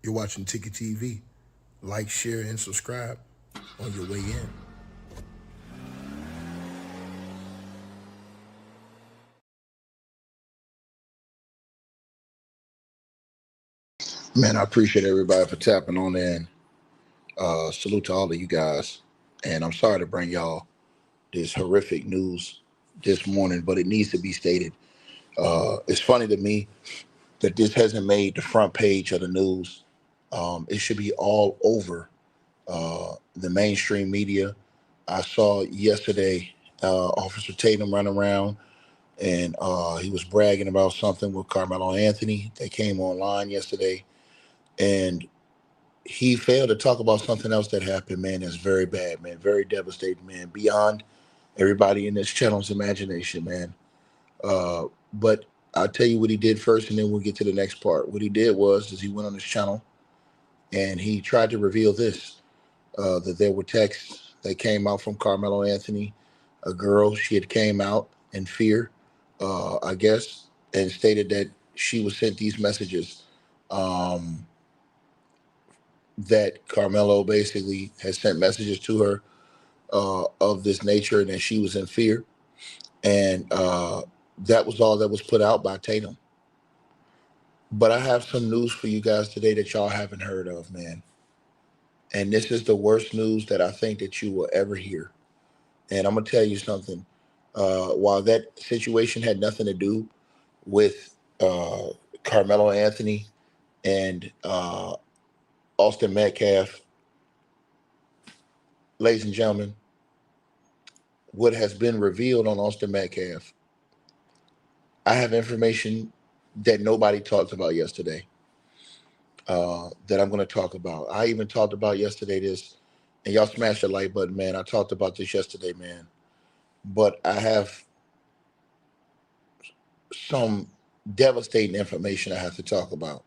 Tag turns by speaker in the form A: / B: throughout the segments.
A: You're watching Ticket TV. Like, share, and subscribe on your way in.
B: Man, I appreciate everybody for tapping on in. Salute to all of you guys. And I'm sorry to bring y'all this horrific news this morning, but it needs to be stated. It's funny to me that this hasn't made the front page of the news. It should be all over the mainstream media. I saw yesterday Officer Tatum run around and he was bragging about something with Carmelo Anthony. They came online yesterday. And he failed to talk about something else that happened, man. That's very bad, man. Very devastating, man. Beyond everybody in this channel's imagination, man. But I'll tell you what he did first, and then we'll get to the next part. What he did was, is he went on his channel and he tried to reveal this: that there were texts that came out from Carmelo Anthony, a girl. She had came out in fear, I guess, and stated that she was sent these messages. Um, that Carmelo basically has sent messages to her of this nature and that she was in fear. And that was all that was put out by Tatum. But I have some news for you guys today that y'all haven't heard of, man. And this is the worst news that I think that you will ever hear. And I'm going to tell you something. While that situation had nothing to do with Carmelo Anthony and Austin Metcalf, ladies and gentlemen, what has been revealed on Austin Metcalf, I have information that nobody talked about yesterday that I'm going to talk about. I even talked about yesterday this, and y'all smash the like button, man. I talked about this yesterday, man. But I have some devastating information I have to talk about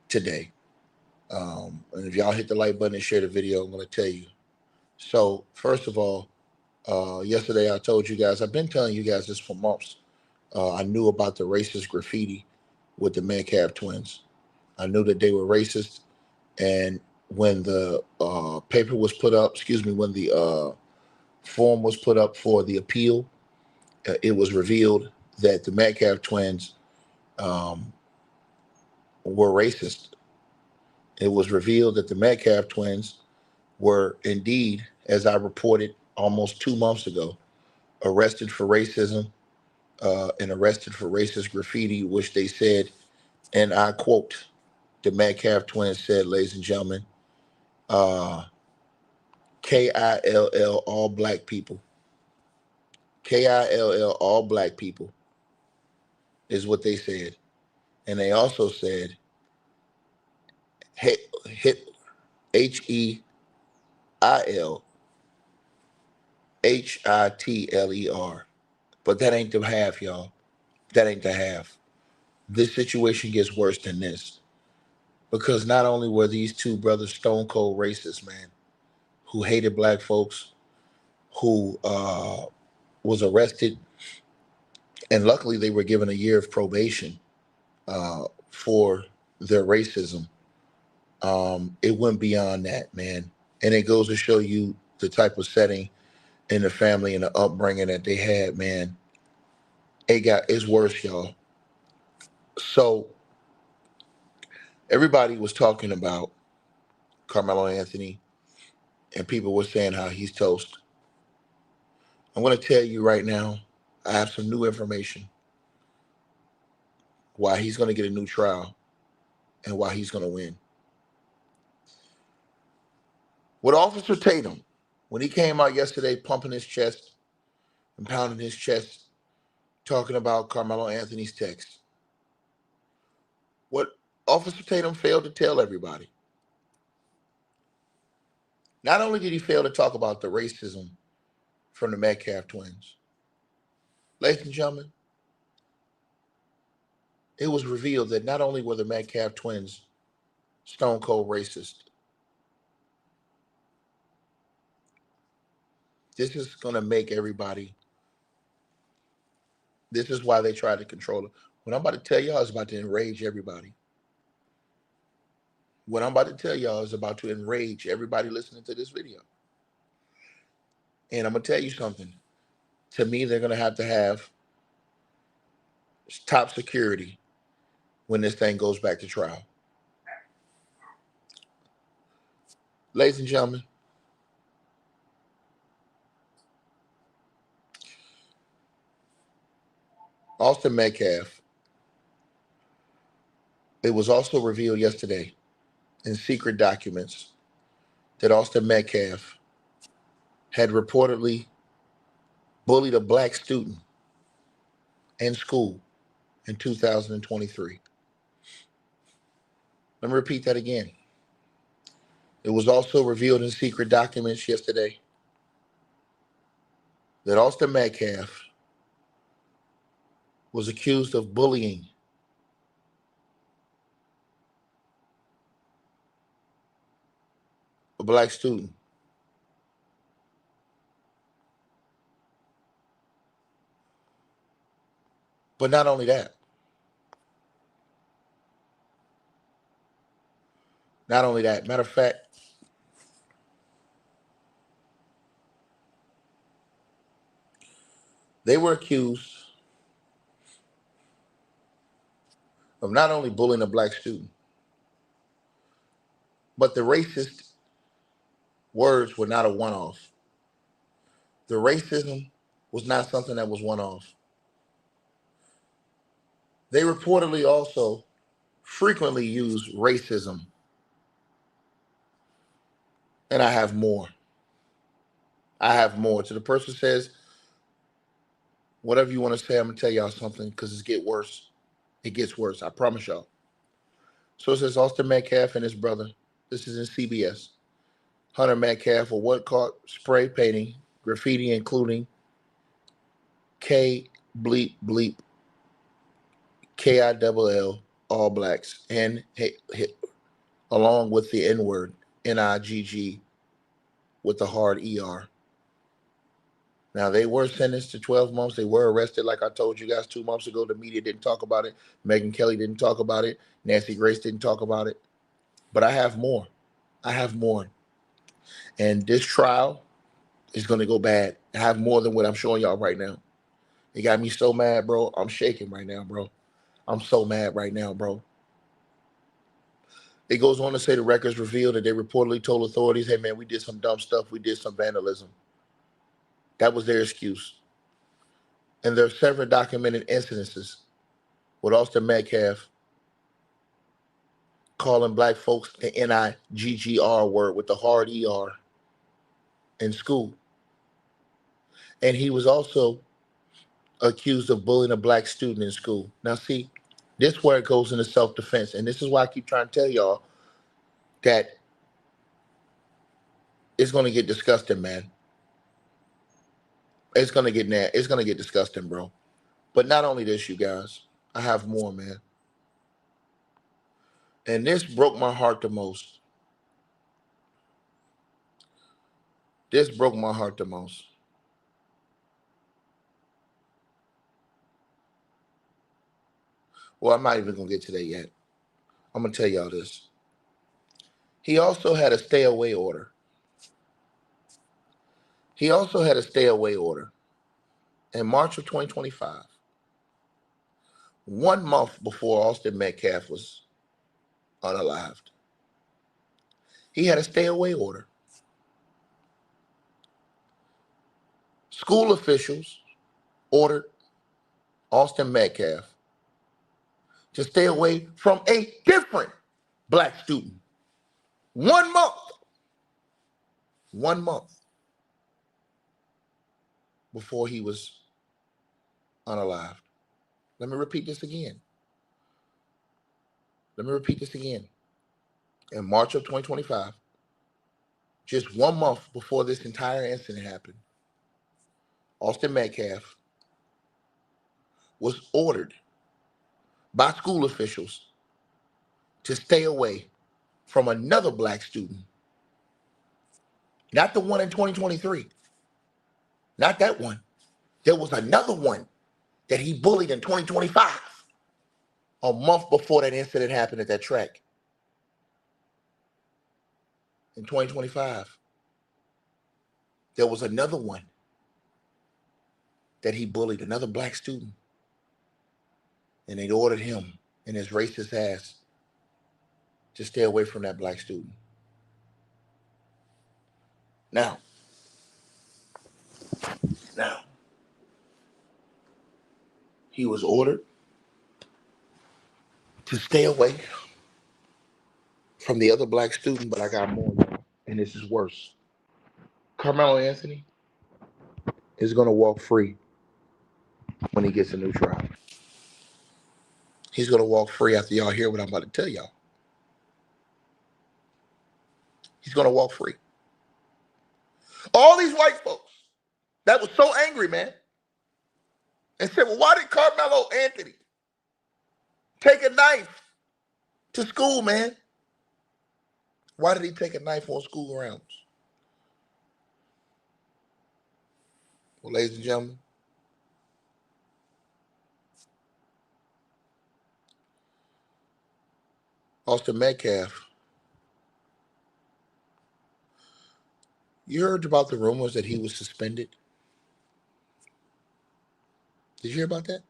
B: today. And if y'all hit the like button and share the video, I'm going to tell you. So, first of all, yesterday I told you guys, I've been telling you guys this for months. I knew about the racist graffiti with the Metcalf twins. I knew that they were racist. And when the paper was put up, excuse me, when the form was put up for the appeal, it was revealed that the Metcalf twins um, were racist. It was revealed that the Metcalf twins were indeed, as I reported almost 2 months ago, arrested for racism and arrested for racist graffiti, which they said, and I quote, the Metcalf twins said, ladies and gentlemen, uh, KILL, all black people. KILL, all black people, is what they said. And they also said HILHITLER. But that ain't the half, y'all. That ain't the half. This situation gets worse than this. Because not only were these two brothers stone cold racists, man, who hated black folks, who was arrested, and luckily they were given a year of probation for their racism. It went beyond that, man. And it goes to show you the type of setting in the family and the upbringing that they had, man. It's worse, y'all. So everybody was talking about Carmelo Anthony, and people were saying how he's toast. I'm going to tell you right now, I have some new information why he's going to get a new trial and why he's going to win. With Officer Tatum, when he came out yesterday pumping his chest and pounding his chest, talking about Carmelo Anthony's text, what Officer Tatum failed to tell everybody, not only did he fail to talk about the racism from the Metcalf twins, ladies and gentlemen, it was revealed that not only were the Metcalf twins stone cold racist, this is going to make everybody, this is why they tried to control it. What I'm about to tell y'all is about to enrage everybody. What I'm about to tell y'all is about to enrage everybody listening to this video. And I'm going to tell you something. To me, they're going to have top security when this thing goes back to trial. Ladies and gentlemen, Austin Metcalf, it was also revealed yesterday in secret documents that Austin Metcalf had reportedly bullied a black student in school in 2023. Let me repeat that again. It was also revealed in secret documents yesterday that Austin Metcalf was accused of bullying a black student. But not only that, matter of fact, they were accused of not only bullying a black student, but the racist words were not a one-off. The racism was not something that was one-off. They reportedly also frequently use racism. And I have more. I have more. To the person who says, whatever you want to say, I'm going to tell y'all something because it gets worse. It gets worse. I promise y'all. So it says Austin Metcalf and his brother. This is in CBS. Hunter Metcalf were what caught spray painting, graffiti, including K bleep bleep, KILL, all blacks, and along with the N word, NIGG, with the hard ER. Now, they were sentenced to 12 months. They were arrested, like I told you guys 2 months ago. The media didn't talk about it. Megyn Kelly didn't talk about it. Nancy Grace didn't talk about it. But I have more. I have more. And this trial is going to go bad. I have more than what I'm showing y'all right now. It got me so mad, bro. I'm shaking right now, bro. I'm so mad right now, bro. It goes on to say the records revealed that they reportedly told authorities, hey, man, we did some dumb stuff. We did some vandalism. That was their excuse. And there are several documented incidences with Austin Metcalf calling black folks the NIGGR word with the hard ER in school. And he was also accused of bullying a black student in school. Now, see, this is where it goes into self-defense. And this is why I keep trying to tell y'all that it's going to get disgusting, man. It's going to get disgusting, bro. But not only this, you guys, I have more, man. And this broke my heart the most. This broke my heart the most. Well, I'm not even going to get to that yet. I'm going to tell y'all this. He also had a stay away order. In March of 2025, 1 month before Austin Metcalf was unalived. He had a stay away order. School officials ordered Austin Metcalf to stay away from a different black student. 1 month. 1 month before he was unalived. Let me repeat this again. In March of 2025, just 1 month before this entire incident happened, Austin Metcalf was ordered by school officials to stay away from another black student. Not the one in 2023. Not that one. There was another one that he bullied in 2025, a month before that incident happened at that track. In 2025, there was another one that he bullied, another black student, and they ordered him and his racist ass to stay away from that black student. Now, now, he was ordered to stay away from the other black student, but I got more, y'all, and this is worse. Carmelo Anthony is going to walk free when he gets a new trial. He's going to walk free after y'all hear what I'm about to tell y'all. He's going to walk free. All these white folks that was so angry, man, and said, well, why did Carmelo Anthony take a knife to school, man? Why did he take a knife on school grounds? Well, ladies and gentlemen, Austin Metcalf, you heard about the rumors that he was suspended? Did you hear about that?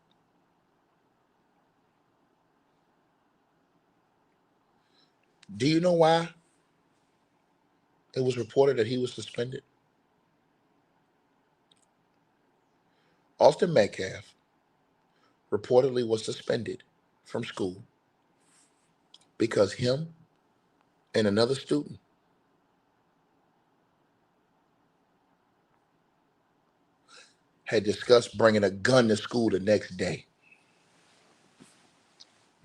B: Do you know why it was reported that he was suspended? Austin Metcalf reportedly was suspended from school because him and another student had discussed bringing a gun to school the next day.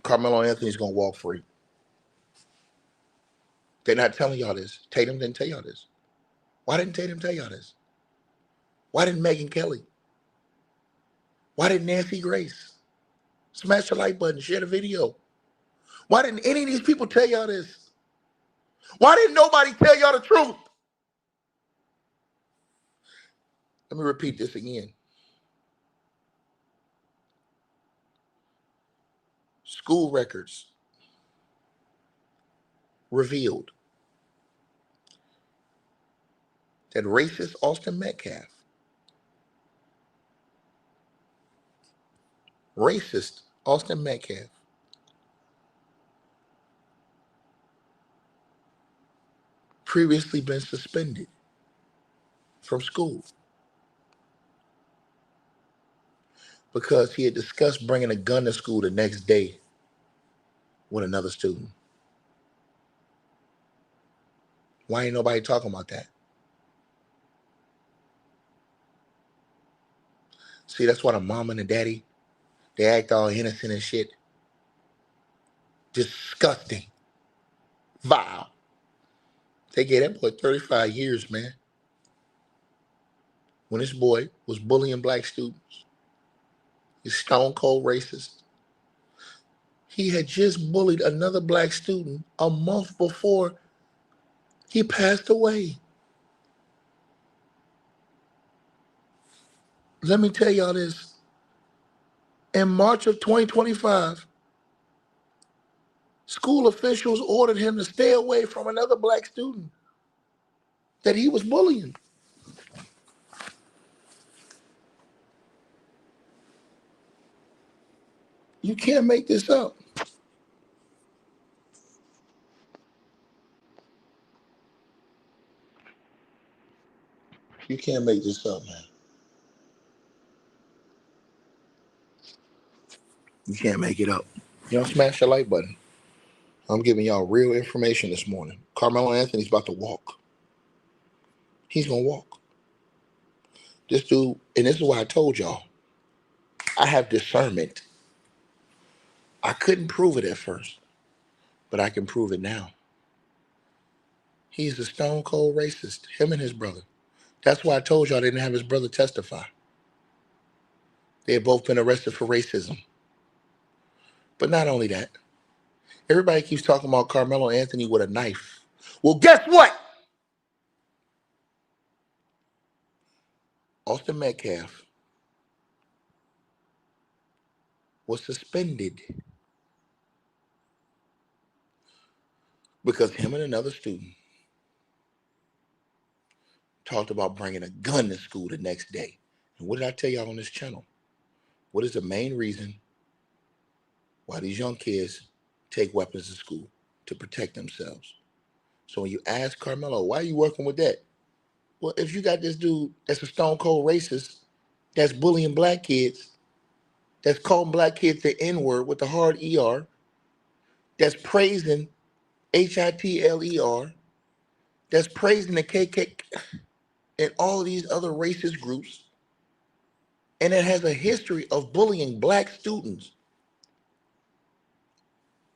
B: Carmelo Anthony's going to walk free. They're not telling y'all this. Tatum didn't tell y'all this. Why didn't Tatum tell y'all this? Why didn't Megan Kelly? Why didn't Nancy Grace? Smash the like button, share the video. Why didn't any of these people tell y'all this? Why didn't nobody tell y'all the truth? Let me repeat this again. School records revealed that racist Austin Metcalf, previously been suspended from school because he had discussed bringing a gun to school the next day with another student. Why ain't nobody talking about that? See, that's why the mom and the daddy, they act all innocent and shit. Disgusting. Vile. They gave that boy 35 years, man. When this boy was bullying black students, he's stone cold racist. He had just bullied another black student a month before he passed away. Let me tell y'all this. In March of 2025, school officials ordered him to stay away from another black student that he was bullying. You can't make this up. You can't make this up, man. You can't make it up. Y'all smash the like button. I'm giving y'all real information this morning. Carmelo Anthony's about to walk. He's going to walk. This dude, and this is why I told y'all, I have discernment. I couldn't prove it at first, but I can prove it now. He's a stone cold racist, him and his brother. That's why I told y'all they didn't have his brother testify. They had both been arrested for racism. But not only that, everybody keeps talking about Carmelo Anthony with a knife. Well, guess what? Austin Metcalf was suspended because him and another student talked about bringing a gun to school the next day. And what did I tell y'all on this channel? What is the main reason why these young kids take weapons to school? To protect themselves. So when you ask Karmelo, why are you working with that? Well, if you got this dude that's a stone cold racist, that's bullying black kids, that's calling black kids the N-word with the hard ER, that's praising HITLER, that's praising the KK and all of these other racist groups, and it has a history of bullying black students.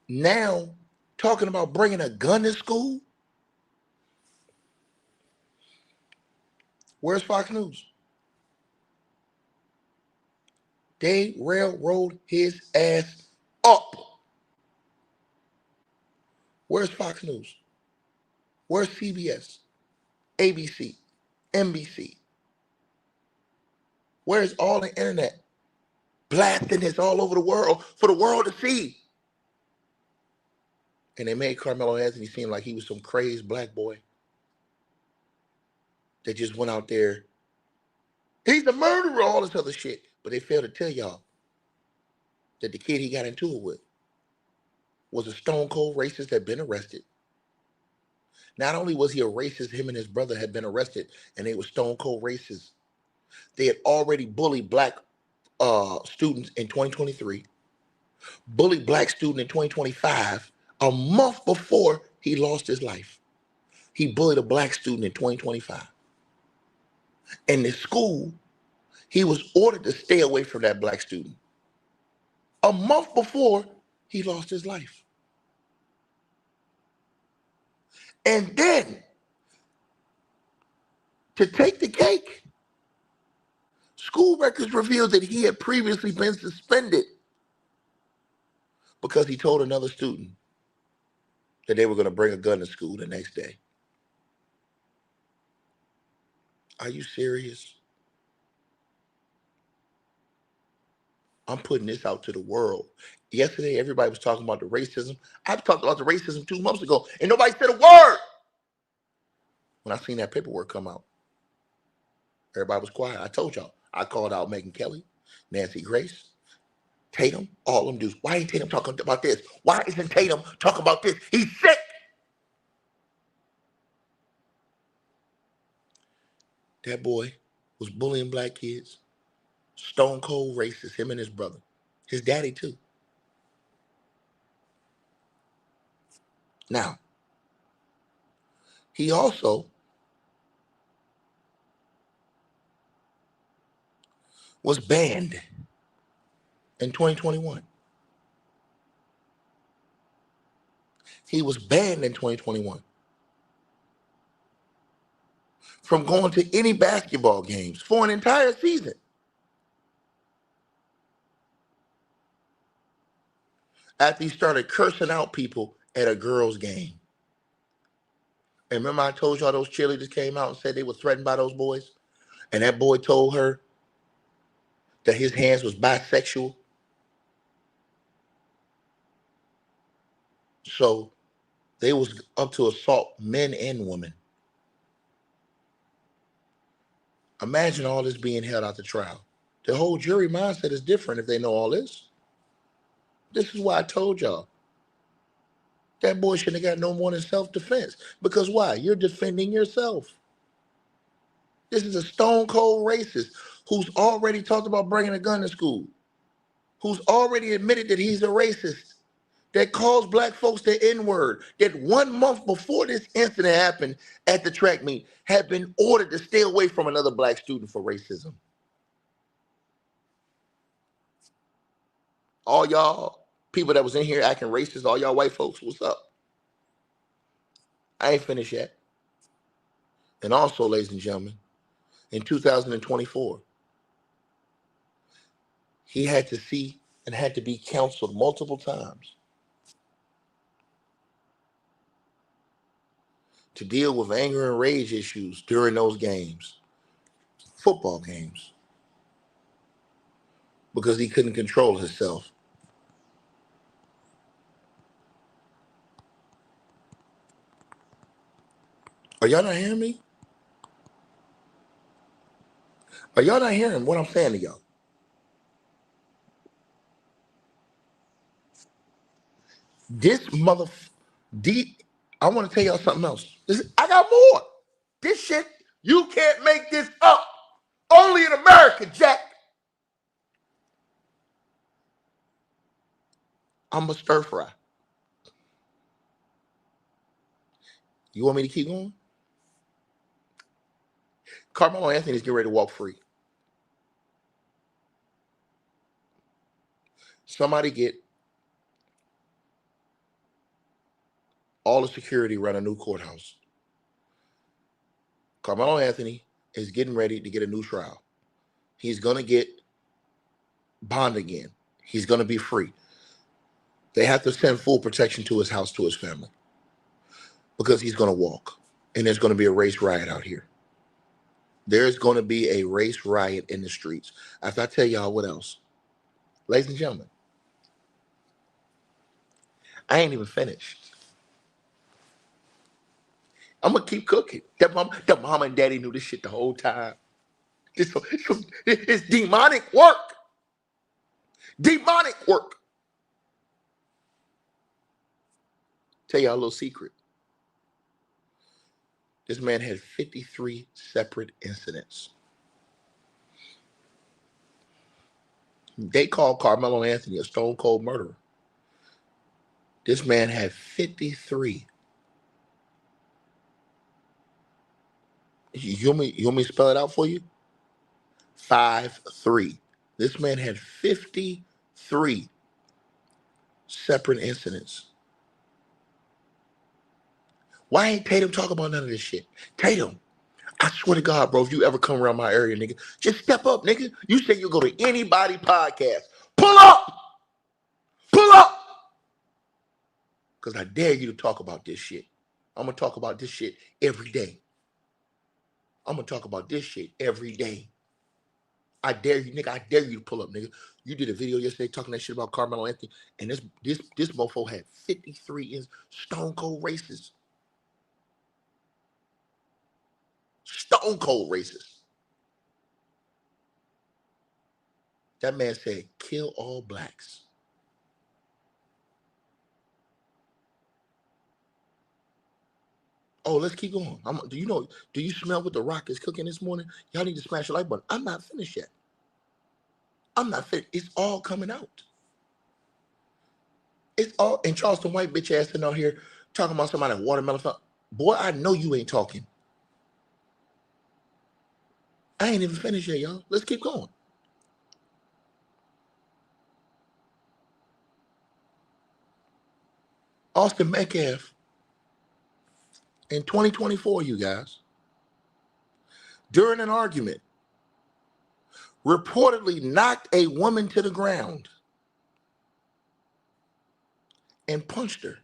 B: Now, talking about bringing a gun to school? Where's Fox News? They railroad his ass up. Where's Fox News? Where's CBS? ABC? NBC? Where's all the internet? Blasting this all over the world for the world to see. And they made Karmelo Anthony seem like he was some crazed black boy that just went out there. He's a murderer, all this other shit. But they failed to tell y'all that the kid he got into it with was a stone cold racist that had been arrested. Not only was he a racist, him and his brother had been arrested, and they were stone cold racists. They had already bullied black students in 2023, bullied black student in 2025, a month before he lost his life. He bullied a black student in 2025. In the school, he was ordered to stay away from that black student a month before he lost his life. And then, to take the cake, school records revealed that he had previously been suspended because he told another student that they were going to bring a gun to school the next day. Are you serious? I'm putting this out to the world. Yesterday, everybody was talking about the racism. I talked about the racism 2 months ago, and nobody said a word. When I seen that paperwork come out, everybody was quiet. I told y'all. I called out Megan Kelly, Nancy Grace, Tatum, all them dudes. Why ain't Tatum talking about this? Why isn't Tatum talking about this? He's sick. That boy was bullying black kids. Stone cold racist, him and his brother. His daddy, too. Now, he also was banned in 2021. He was banned in 2021 from going to any basketball games for an entire season. After he started cursing out people at a girls' game. And remember I told y'all those cheerleaders came out and said they were threatened by those boys? And that boy told her that his hands was bisexual. So they was up to assault men and women. Imagine all this being held out to trial. The whole jury mindset is different if they know all this. This is why I told y'all. That boy shouldn't have got no more than self-defense. Because why? You're defending yourself. This is a stone cold racist who's already talked about bringing a gun to school, who's already admitted that he's a racist, that calls black folks the N-word, that 1 month before this incident happened at the track meet, had been ordered to stay away from another black student for racism. All y'all people that was in here acting racist, all y'all white folks, what's up? I ain't finished yet. And also, ladies and gentlemen, in 2024, he had to see and had to be counseled multiple times to deal with anger and rage issues during those games, football games, because he couldn't control himself. Are y'all not hearing me? Are y'all not hearing what I'm saying to y'all? This mother, I want to tell y'all something else. I got more. This shit, you can't make this up. Only in America, Jack. I'm a stir fry. You want me to keep going? Carmelo Anthony's getting ready to walk free. Somebody get all the security around a new courthouse. Carmelo Anthony is getting ready to get a new trial. He's going to get bond again. He's going to be free. They have to send full protection to his house, to his family, because he's going to walk. And there's going to be a race riot out here. There's going to be a race riot in the streets. After I tell y'all what else. Ladies and gentlemen, I ain't even finished. I'm going to keep cooking. That mama and daddy knew this shit the whole time. It's demonic work. Demonic work. Tell y'all a little secret. This man had 53 separate incidents. They called Carmelo Anthony a stone cold murderer. This man had 53. You want me to spell it out for you? 5-3. This man had 53 separate incidents. Why ain't Tatum talking about none of this shit? Tatum, I swear to God, bro, if you ever come around my area, nigga, just step up, nigga. You say you'll go to anybody podcast. Pull up! Pull up! Because I dare you to talk about this shit. I'm going to talk about this shit every day. I'm going to talk about this shit every day. I dare you, nigga. I dare you to pull up, nigga. You did a video yesterday talking that shit about Carmelo Anthony, and this mofo had 53 stone cold races. Stone cold races. That man said, kill all blacks. Oh, let's keep going. Do you smell what the Rock is cooking this morning? Y'all need to smash the like button. I'm not finished yet. I'm not finished. It's all coming out. It's all, and Charleston White bitch ass sitting out here talking about somebody watermelon. Boy, I know you ain't talking. I ain't even finished yet, y'all. Let's keep going. Austin Metcalf in 2024, you guys, during an argument, reportedly knocked a woman to the ground and punched her.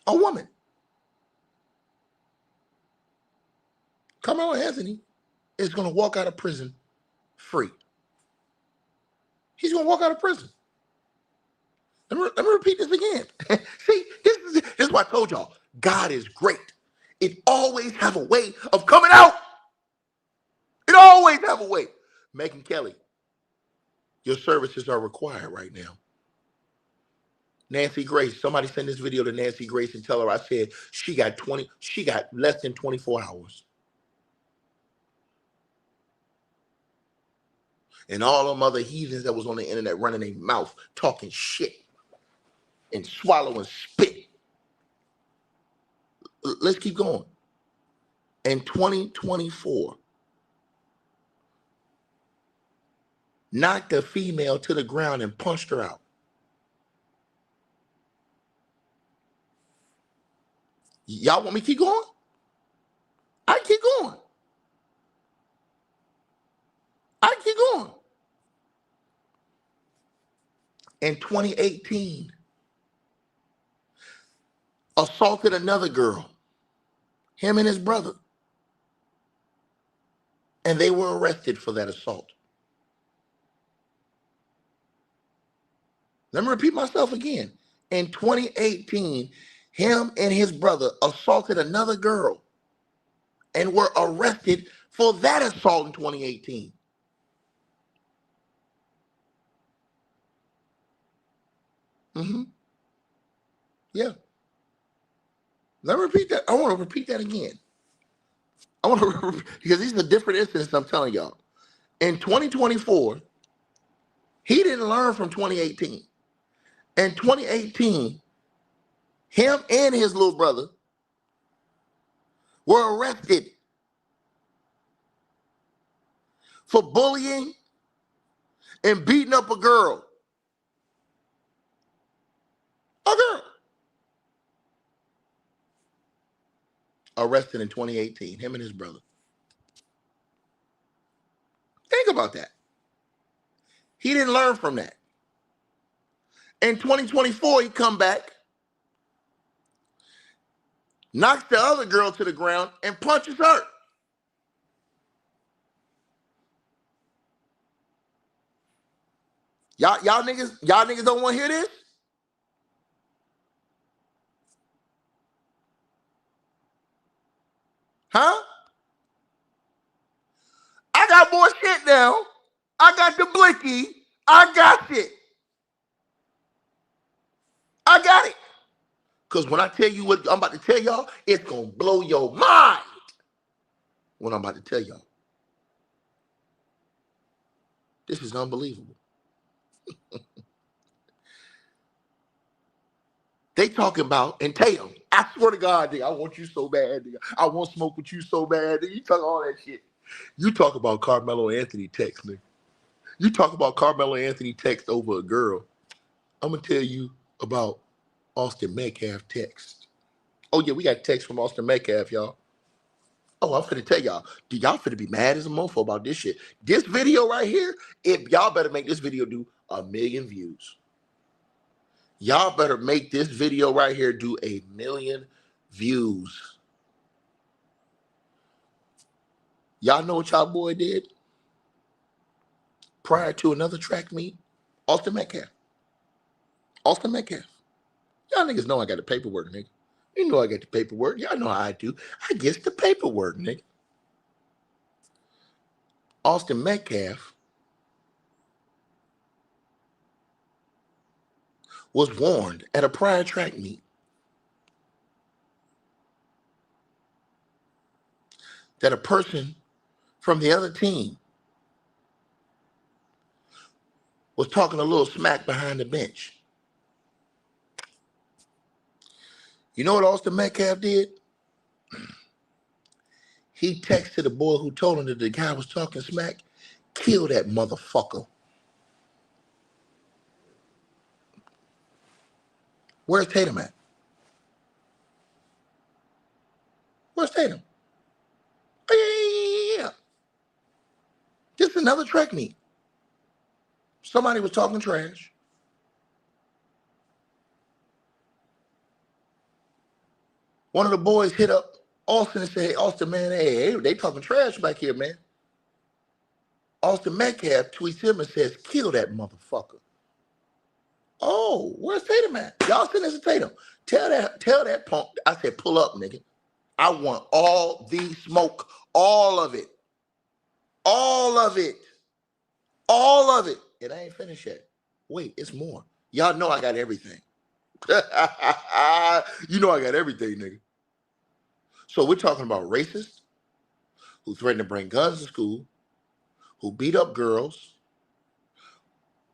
B: A woman. Karmelo Anthony is going to walk out of prison free. He's going to walk out of prison. Let me repeat this again. See, this is what I told y'all. God is great. It always have a way of coming out. It always have a way. Megan Kelly, your services are required right now. Nancy Grace, somebody send this video to Nancy Grace and tell her I said she got less than 24 hours. And all them other heathens that was on the internet running their mouth, talking shit and swallowing spit. Let's keep going. In 2024, knocked a female to the ground and punched her out. Y'all want me to keep going? I can keep going. I can keep going. In 2018, assaulted another girl, him and his brother, and they were arrested for that assault. Let me repeat myself again. In 2018, him and his brother assaulted another girl, and were arrested for that assault in 2018. Mm-hmm. Yeah. Let me repeat that. I want to repeat that again. I want to because these are different incidents I'm telling y'all. In 2024, he didn't learn from 2018. In 2018, him and his little brother were arrested for bullying and beating up a girl. A girl. Arrested in 2018, him and his brother. Think about that. He didn't learn from that. In 2024, he come back, knocks the other girl to the ground, and punches her. Y'all niggas don't want to hear this? Huh? I got more shit now. I got the blicky. I got it. I got it. Because when I tell you what I'm about to tell y'all, it's going to blow your mind. What I'm about to tell y'all. This is unbelievable. They talking about, and Tatum, I swear to God, nigga, I want you so bad, nigga. I want to smoke with you so bad, nigga. You talk all that shit. You talk about Carmelo Anthony text, nigga. You talk about Carmelo Anthony text over a girl. I'm going to tell you about Austin Metcalf text. Oh, yeah, we got text from Austin Metcalf, y'all. Oh, I'm finna tell y'all. Y'all finna be mad as a mofo about this shit. This video right here, if y'all better make this video do 1 million views. Y'all better make this video right here do 1 million views. Y'all know what y'all boy did prior to another track meet? Austin Metcalf. Austin Metcalf. Y'all niggas know I got the paperwork, nigga. You know I got the paperwork. Y'all know how I do. I get the paperwork, nigga. Austin Metcalf was warned at a prior track meet that a person from the other team was talking a little smack behind the bench. You know what Austin Metcalf did? He texted the boy who told him that the guy was talking smack, kill that motherfucker. Where's Tatum at? Where's Tatum? Oh, yeah. Just another track meet. Somebody was talking trash. One of the boys hit up Austin and said, hey, Austin, man, hey, they talking trash back here, man. Austin Metcalf tweets him and says, kill that motherfucker. Oh, where's Tatum at? Y'all send this to Tatum. Tell that punk. I said, pull up, nigga. I want all the smoke. All of it. All of it. All of it. It ain't finished yet. Wait, it's more. Y'all know I got everything. You know I got everything, nigga. So we're talking about racists who threaten to bring guns to school, who beat up girls,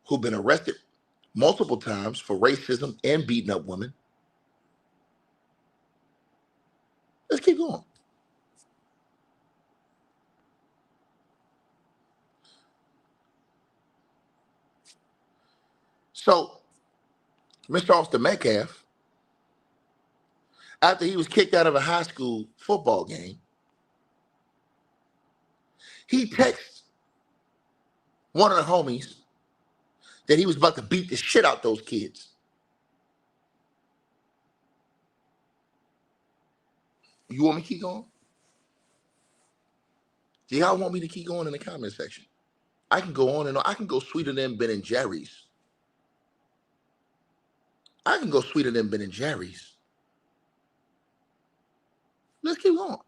B: who've been arrested multiple times for racism and beating up women. Let's keep going. So, Mr. Austin Metcalf, after he was kicked out of a high school football game, he texts one of the homies that he was about to beat the shit out those kids. You want me to keep going? Do y'all want me to keep going in the comment section? I can go on and on. I can go sweeter than Ben and Jerry's. I can go sweeter than Ben and Jerry's. Let's keep going.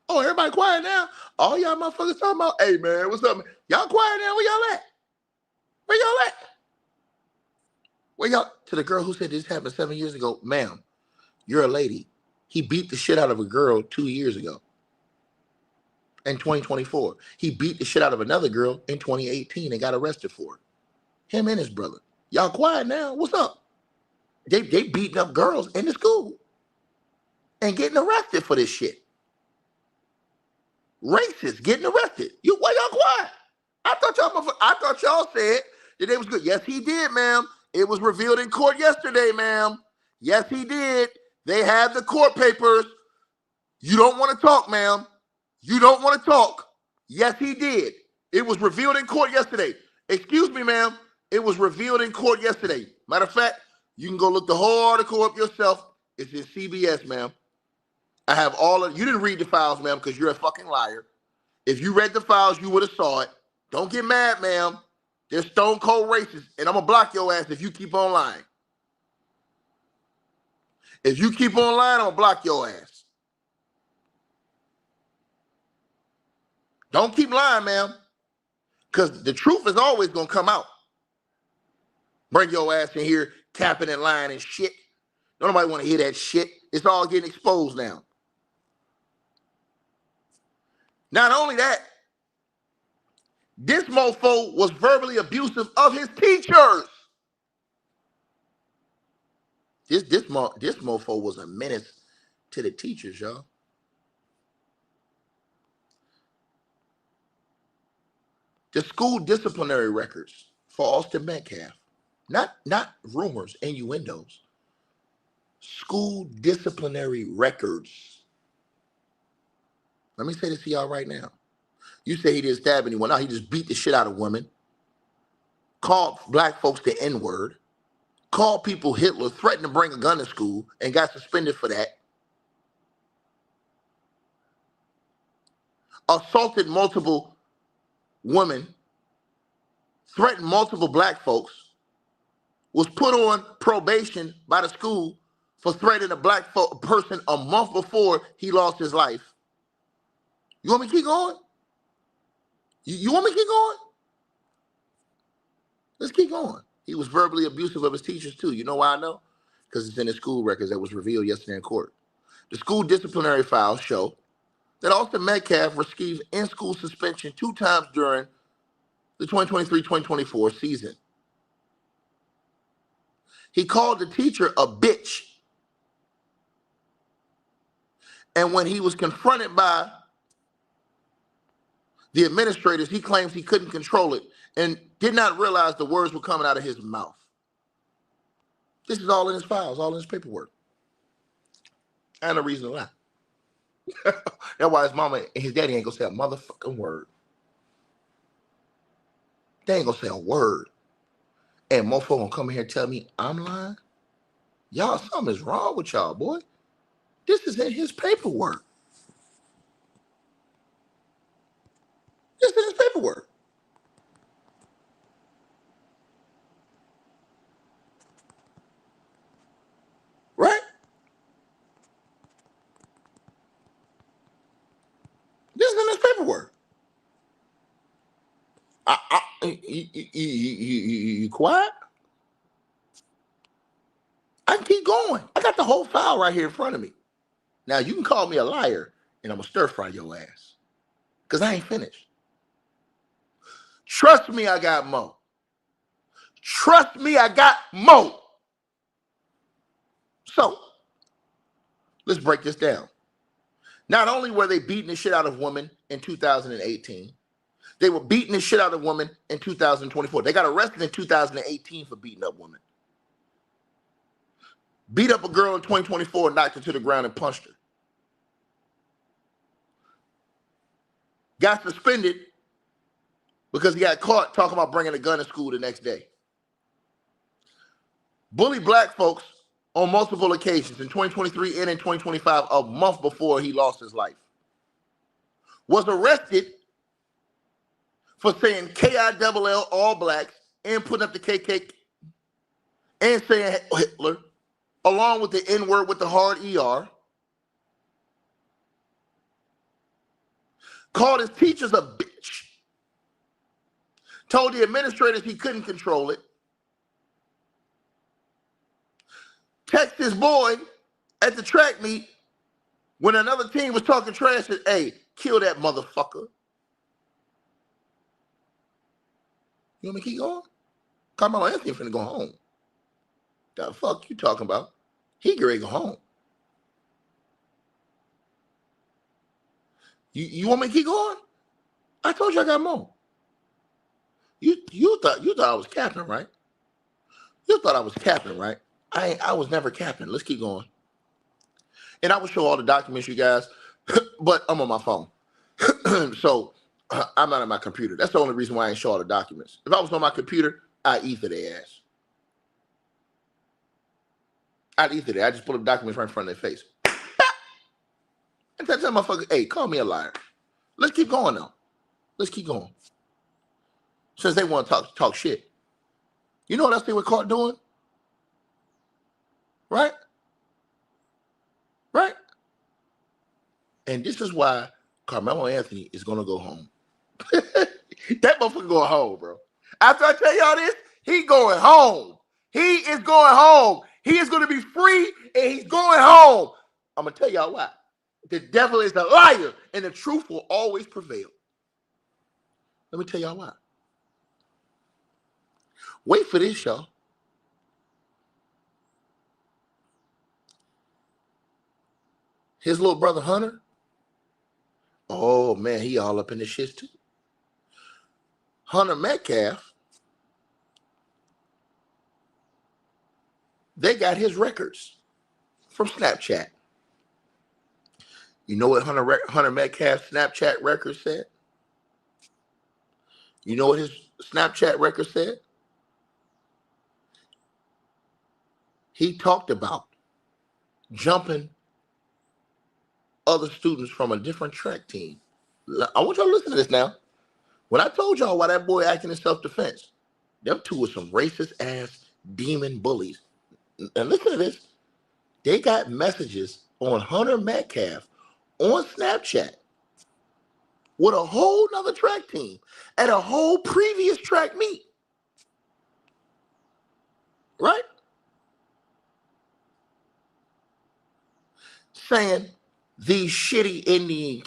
B: Oh, everybody quiet now? All y'all motherfuckers talking about, hey, man, what's up, man? Y'all quiet now? Where y'all at? Where y'all at? Where y'all? To the girl who said this happened 7 years ago, ma'am, you're a lady. He beat the shit out of a girl 2 years ago in 2024. He beat the shit out of another girl in 2018 and got arrested for it. Him and his brother. Y'all quiet now? What's up? They beating up girls in the school and getting arrested for this shit. Racists getting arrested. Why y'all quiet? I thought y'all said that it was good. Yes, he did, ma'am. It was revealed in court yesterday, ma'am. Yes, he did. They have the court papers. You don't want to talk, ma'am. You don't want to talk. Yes, he did. It was revealed in court yesterday. Excuse me, ma'am. It was revealed in court yesterday. Matter of fact, you can go look the whole article up yourself. It's in CBS, ma'am. I have all of you. Didn't read the files, ma'am, because you're a fucking liar. If you read the files, you would have saw it. Don't get mad, ma'am. They're stone cold racist, and I'm gonna block your ass if you keep on lying. If you keep on lying, I'm gonna block your ass. Don't keep lying, ma'am, because the truth is always gonna come out. Bring your ass in here capping and lying and shit. Don't nobody want to hear that shit. It's all getting exposed now. Not only that, this mofo was verbally abusive of his teachers. This mofo was a menace to the teachers, y'all. The school disciplinary records for Austin Metcalf, not rumors, innuendos. School disciplinary records. Let me say this to y'all right now. You say he didn't stab anyone. No, he just beat the shit out of women. Called black folks the N-word. Called people Hitler, threatened to bring a gun to school, and got suspended for that. Assaulted multiple women. Threatened multiple black folks. Was put on probation by the school for threatening a black person a month before he lost his life. You want me to keep going? You want me to keep going? Let's keep going. He was verbally abusive of his teachers too. You know why I know? Because it's in the school records that was revealed yesterday in court. The school disciplinary files show that Austin Metcalf received in-school suspension 2 times during the 2023-2024 season. He called the teacher a bitch. And when he was confronted by the administrators, he claims he couldn't control it and did not realize the words were coming out of his mouth. This is all in his files, all in his paperwork. I ain't no reason to lie. That's why his mama and his daddy ain't gonna say a motherfucking word. They ain't gonna say a word. And mofo gonna come in here and tell me I'm lying? Y'all, something is wrong with y'all, boy. This is in his paperwork. This is in his paperwork. Right? This is in his paperwork. You quiet? I can keep going. I got the whole file right here in front of me. Now, you can call me a liar, and I'm going to stir-fry your ass. Because I ain't finished. Trust me, I got more. Trust me, I got more. So, let's break this down. Not only were they beating the shit out of women in 2018, they were beating the shit out of women in 2024. They got arrested in 2018 for beating up women. Beat up a girl in 2024, knocked her to the ground and punched her. Got suspended because he got caught talking about bringing a gun to school the next day. Bullied black folks on multiple occasions in 2023 and in 2025, a month before he lost his life. Was arrested for saying K-I-double-L, all blacks, and putting up the KK and saying Hitler, along with the N-word with the hard ER. called his teachers a bitch, told the administrators he couldn't control it, text his boy at the track meet when another team was talking trash, said, hey, kill that motherfucker. You want me to keep going? Karmelo Anthony finna go home. The fuck you talking about? He ready to go home. You want me to keep going? I told you I got more. You thought I was capping, right? You thought I was capping, right? I was never capping. Let's keep going. And I will show all the documents, you guys, but I'm on my phone. So I'm not on my computer. That's the only reason why I ain't show all the documents. If I was on my computer, I'd ether their ass. I'd ether their. I just pull up documents right in front of their face. And tell that motherfucker, hey, call me a liar. Let's keep going now. Let's keep going. Since they want to talk shit. You know what else they were caught doing? Right? Right? And this is why Karmelo Anthony is going to go home. That motherfucker going home, bro. After I tell y'all this, he going home. He is going home. He is going to be free, and he's going home. I'm going to tell y'all why. The devil is a liar, and the truth will always prevail. Let me tell y'all why. Wait for this, y'all. His little brother, Hunter, oh, man, he all up in the shits, too. Hunter Metcalf, they got his records from Snapchat. You know what Hunter Metcalf's Snapchat record said? You know what his Snapchat record said? He talked about jumping other students from a different track team. I want y'all to listen to this now. When I told y'all why that boy acting in self-defense, them two were some racist ass demon bullies. And listen to this. They got messages on Hunter Metcalf on Snapchat with a whole nother track team at a whole previous track meet. Right? Saying these shitty indie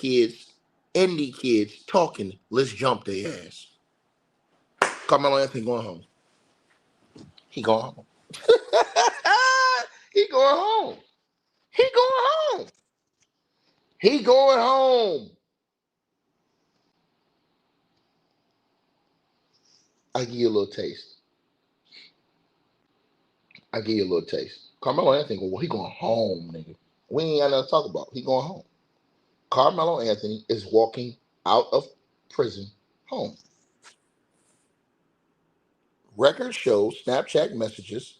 B: kids talking, let's jump their ass. Karmelo Anthony going home. He going home. He going home. He going home. He going home. I give you a little taste. Karmelo Anthony, well, he going home, nigga. We ain't got nothing to talk about. He going home. Karmelo Anthony is walking out of prison home. Records show Snapchat messages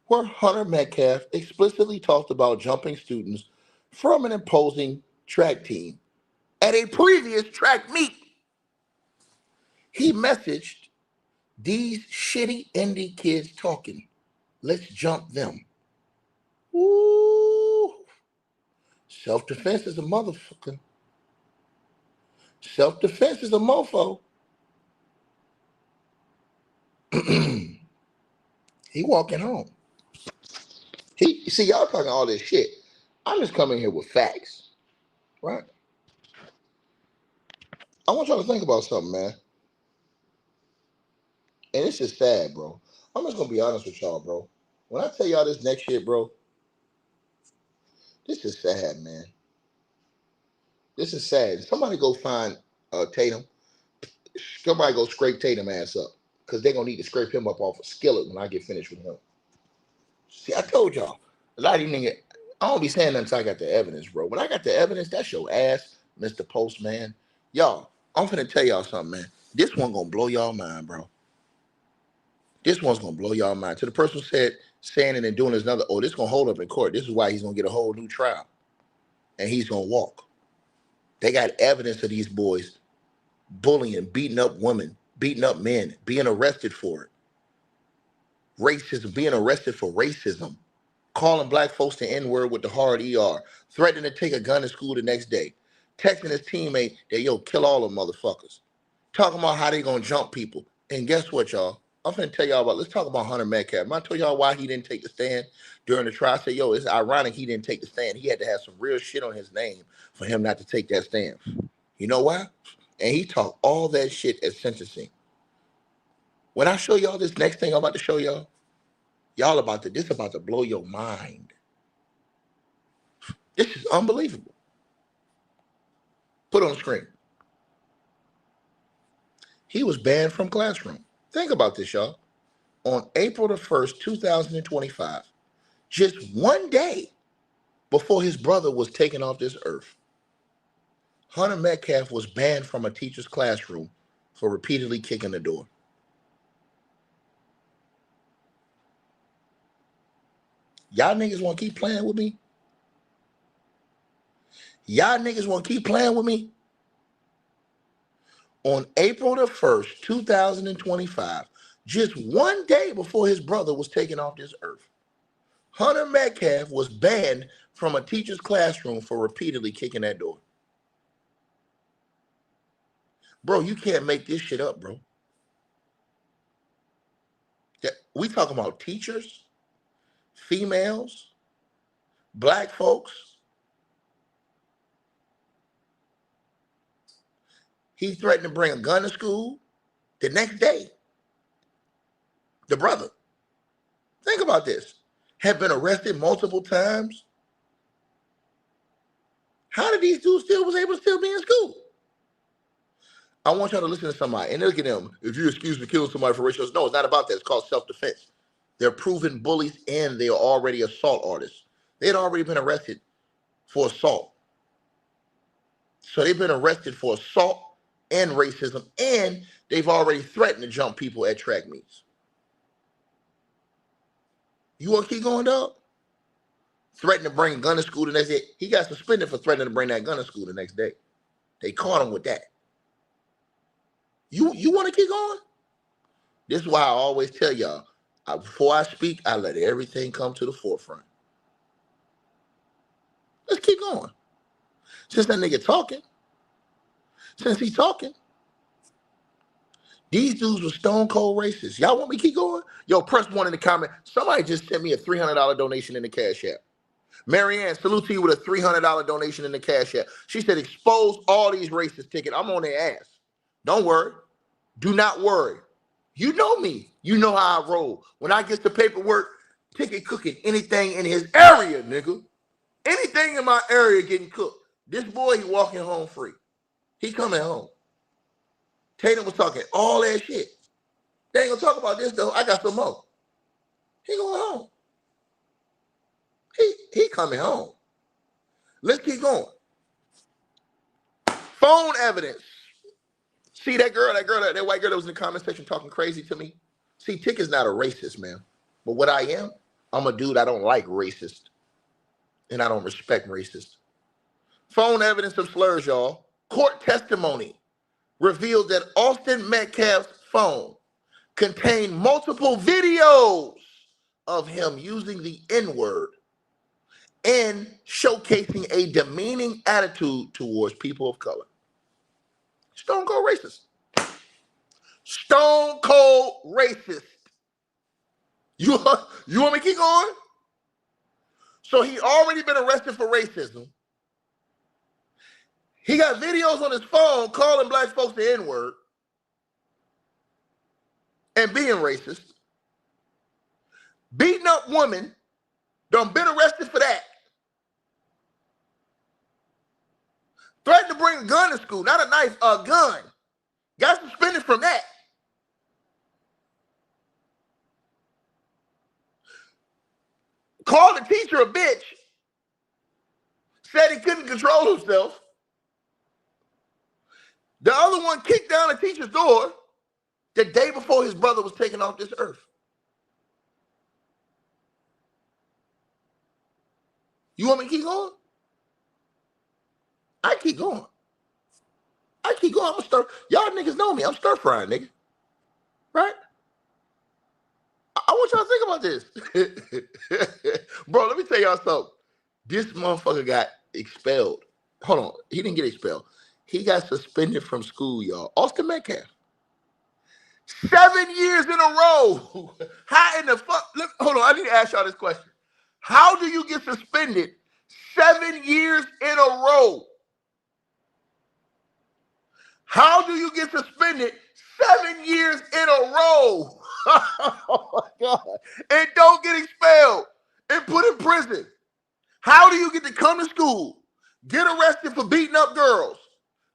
B: where Hunter Metcalf explicitly talked about jumping students from an imposing track team at a previous track meet. He messaged, these shitty indie kids talking, let's jump them. Ooh. Self-defense is a motherfucker. Self-defense is a mofo. He walking home. See, y'all talking all this shit. I'm just coming here with facts, right? I want y'all to think about something, man. And this is sad, bro. I'm just gonna be honest with y'all, bro. When I tell y'all this next shit, bro, this is sad, man. This is sad. Somebody go find Tatum. Somebody go scrape Tatum ass up. Because they're gonna need to scrape him up off a skillet when I get finished with him. See, I told y'all. A lot of you niggas, I don't be saying nothing until I got the evidence, bro. When I got the evidence, that's your ass, Mr. Postman. Y'all, I'm finna tell y'all something, man. This one gonna blow y'all mind, bro. This one's gonna blow y'all mind. To the person who said saying it and doing is another, oh, this gonna hold up in court. This is why he's gonna get a whole new trial. And he's gonna walk. They got evidence of these boys bullying, beating up women, beating up men, being arrested for it. Racism, being arrested for racism. Calling black folks the N-word with the hard ER. Threatening to take a gun to school the next day. texting his teammate that, yo, kill all them motherfuckers. Talking about how they gonna jump people. And guess what, y'all? I'm finna tell y'all about, let's talk about Hunter Metcalf. I told y'all why he didn't take the stand during the trial. I said, yo, it's ironic he didn't take the stand. He had to have some real shit on his name for him not to take that stand. You know why? And he talked all that shit at sentencing. When I show y'all this next thing I'm about to show y'all, this about to blow your mind. This is unbelievable. Put on the screen. He was banned from classroom. Think about this, y'all. On April the 1st, 2025, just one day before his brother was taken off this earth, Hunter Metcalf was banned from a teacher's classroom for repeatedly kicking the door. Y'all niggas want to keep playing with me? Y'all niggas want to keep playing with me? On April the 1st, 2025, just one day before his brother was taken off this earth, Hunter Metcalf was banned from a teacher's classroom for repeatedly kicking that door. Bro, you can't make this shit up, bro. We talking about teachers, females, black folks. He threatened to bring a gun to school the next day. The brother, think about this, had been arrested multiple times. How did these dudes was able to still be in school? I want y'all to listen to somebody and look at them. If you excuse me killing somebody for racial, no, it's not about that. It's called self-defense. They're proven bullies and they are already assault artists. They had already been arrested for assault. So they've been arrested for assault and racism, and they've already threatened to jump people at track meets. You want to keep going, dog? Threatened to bring a gun to school the next day. He got suspended for threatening to bring that gun to school the next day. They caught him with that. You want to keep going? This is why I always tell y'all, before I speak, I let everything come to the forefront. Let's keep going. Since that nigga talking, since he talking, these dudes were stone cold racist. Y'all want me to keep going? Yo, press one in the comment. Somebody just sent me a $300 donation in the Cash App. Marianne, salute to you with a $300 donation in the Cash App. She said, expose all these racist tickets. I'm on their ass. Don't worry. Do not worry. You know me. You know how I roll. When I get the paperwork, ticket cooking anything in his area, nigga. Anything in my area getting cooked. This boy, he walking home free. He coming home. Tatum was talking all that shit. They ain't gonna talk about this though. I got some more. He going home. He coming home. Let's keep going. Phone evidence. See that white girl that was in the comment section talking crazy to me? See, Tick is not a racist, man. But what I am, I'm a dude I don't like racist. And I don't respect racist. Phone evidence of slurs, y'all. Court testimony revealed that Austin Metcalf's phone contained multiple videos of him using the N-word and showcasing a demeaning attitude towards people of color. Stone cold racist. Stone cold racist. You want me to keep going? So he already been arrested for racism. He got videos on his phone calling black folks the N-word and being racist. Beating up women. Done been arrested for that. Threatened to bring a gun to school. Not a knife, a gun. Got suspended from that. Called the teacher a bitch. Said he couldn't control himself. The other one kicked down the teacher's door the day before his brother was taken off this earth. You want me to keep going? I keep going. I keep going. I'm a stir. Y'all niggas know me. I'm stir frying, nigga. Right? I want y'all to think about this. Bro, let me tell y'all something. This motherfucker got expelled. hold on. He didn't get expelled. He got suspended from school, y'all. Austin Metcalf. 7 years in a row. How in the fuck? Look, hold on. I need to ask y'all this question. How do you get suspended 7 years in a row? How do you get suspended 7 years in a row? Oh my God. And don't get expelled and put in prison. How do you get to come to school, get arrested for beating up girls,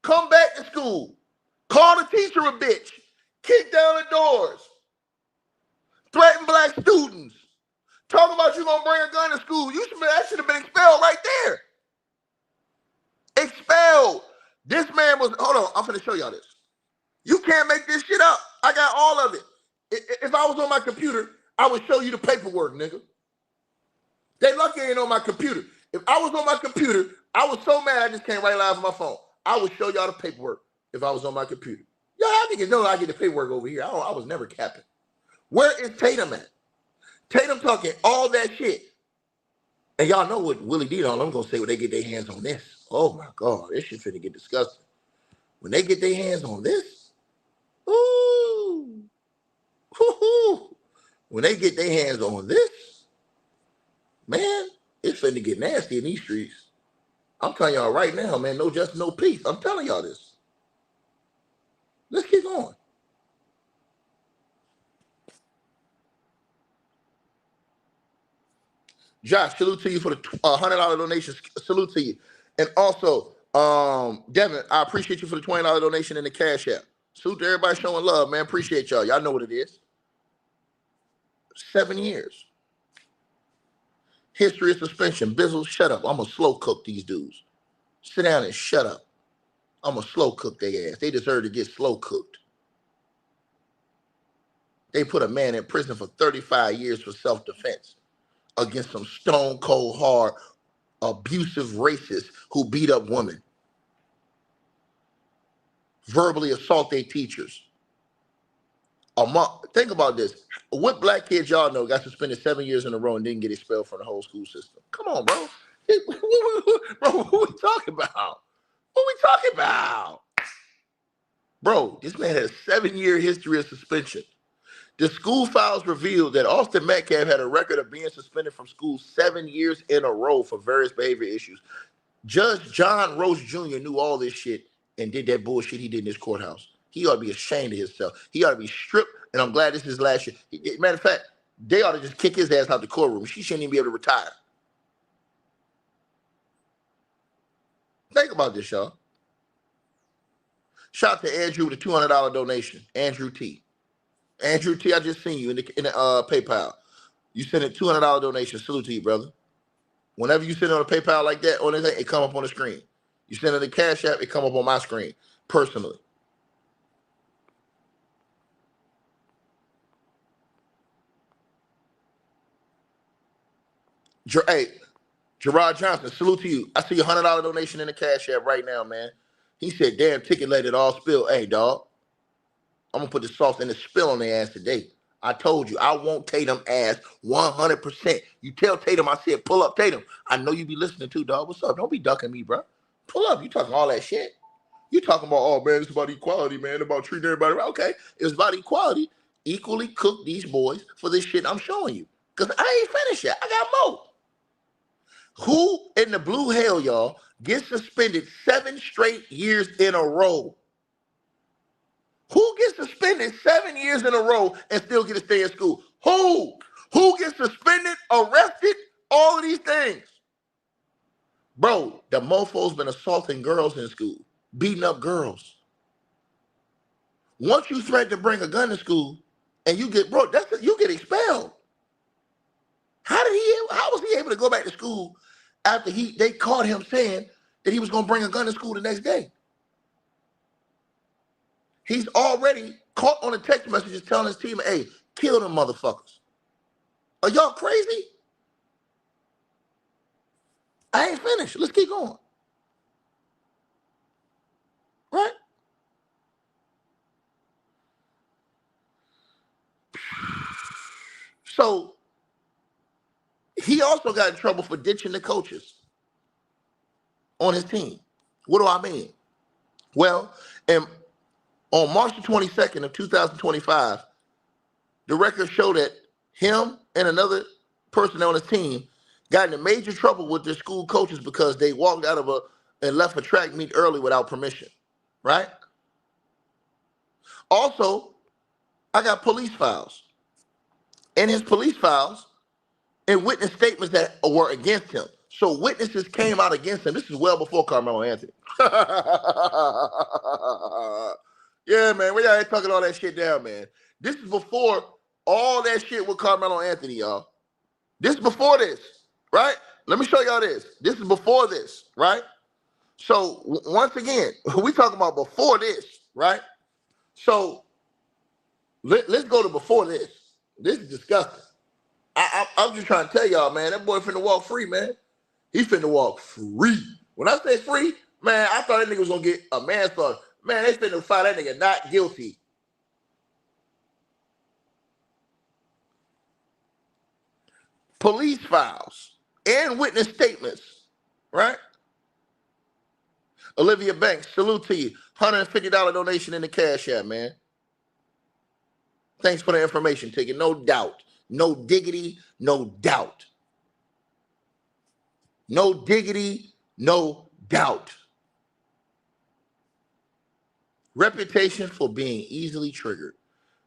B: come back to school, call the teacher a bitch, kick down the doors, threaten black students, talk about you gonna bring a gun to school? That should have been expelled right there. Expelled. This man was, hold on, I'm finna show y'all this. You can't make this shit up. I got all of it. If I was on my computer, I would show you the paperwork, nigga. They lucky ain't on my computer. If I was on my computer, I was so mad I just can't write live on my phone. I would show y'all the paperwork if I was on my computer. Y'all niggas know I get the paperwork over here. I was never capping. Where is Tatum at? Tatum talking all that shit. And y'all know what Willie did on. I'm going to say when they get their hands on this. Oh, my God. This shit finna get disgusting. When they get their hands on this, ooh, whoo-hoo. When they get their hands on this, man, it's finna get nasty in these streets. I'm telling y'all right now, man, no justice, no peace. I'm telling y'all this. Let's keep going. Josh, salute to you for the $100 donation. Salute to you. And also, Devin, I appreciate you for the $20 donation in the Cash App. Salute to everybody showing love, man. Appreciate y'all. Y'all know what it is. 7 years. History of suspension. Bizzle, shut up. I'm going to slow cook these dudes. Sit down and shut up. I'm going to slow cook their ass. They deserve to get slow cooked. They put a man in prison for 35 years for self-defense against some stone cold hard abusive racists who beat up women, verbally assault their teachers. Think about this. What black kids y'all know got suspended 7 years in a row and didn't get expelled from the whole school system? Come on, bro. Bro, who we talking about? What we talking about? Bro, this man has a 7-year history of suspension. The school files revealed that Austin Metcalf had a record of being suspended from school 7 years in a row for various behavior issues. Judge John Roach Jr. knew all this shit and did that bullshit he did in this courthouse. He ought to be ashamed of himself. He ought to be stripped, and I'm glad this is his last year. Matter of fact, they ought to just kick his ass out the courtroom. She shouldn't even be able to retire. Think about this, y'all. Shout out to Andrew with a $200 donation. Andrew T. Andrew T, I just seen you in the PayPal. You sent a $200 donation. Salute to you, brother. Whenever you send on a PayPal like that, on anything, it come up on the screen. You send it in the Cash App, it come up on my screen, personally. Hey, Gerard Johnson, salute to you. I see a $100 donation in the Cash App right now, man. He said, damn, ticket let it all spill. Hey, dog, I'm going to put the sauce in the spill on their ass today. I told you, I want Tatum ass 100%. You tell Tatum, I said, pull up, Tatum. I know you be listening to, dog. What's up? Don't be ducking me, bro. Pull up. You talking all that shit. You talking about, oh, man, it's about equality, man, about treating everybody right. Okay, it's about equality. Equally cook these boys for this shit I'm showing you. Because I ain't finished yet. I got more. Who in the blue hell, y'all, gets suspended 7 straight years in a row? Who gets suspended 7 years in a row and still get to stay in school? Who? Who gets suspended, arrested, all of these things? Bro, the mofo's been assaulting girls in school, beating up girls. Once you threaten to bring a gun to school and you get, bro, you get expelled. How was he able to go back to school after they caught him saying that he was going to bring a gun to school the next day? He's already caught on the text messages telling his team, hey, kill them motherfuckers. Are y'all crazy? I ain't finished. Let's keep going. Right? So he also got in trouble for ditching the coaches on his team. What do I mean? Well, on March the 22nd of 2025, the records show that him and another person on his team got into major trouble with their school coaches because they walked out of and left a track meet early without permission, right? Also, I got police files. In his police files, and witness statements that were against him. So witnesses came out against him. This is well before Carmelo Anthony. Yeah, man, we out here talking all that shit down, man. This is before all that shit with Carmelo Anthony, y'all. This is before this, right? Let me show y'all this. This is before this, right? So once again, we talking about before this, right? So let's go to before this. This is disgusting. I'm just trying to tell y'all, man, that boy finna walk free, man. He finna walk free. When I say free, man, I thought that nigga was gonna get a manslaughter. Man, they finna file that nigga not guilty. Police files and witness statements, right? Olivia Banks, salute to you. $150 donation in the Cash App, man. Thanks for the information ticket. No doubt. No diggity, no doubt. No diggity, no doubt. Reputation for being easily triggered.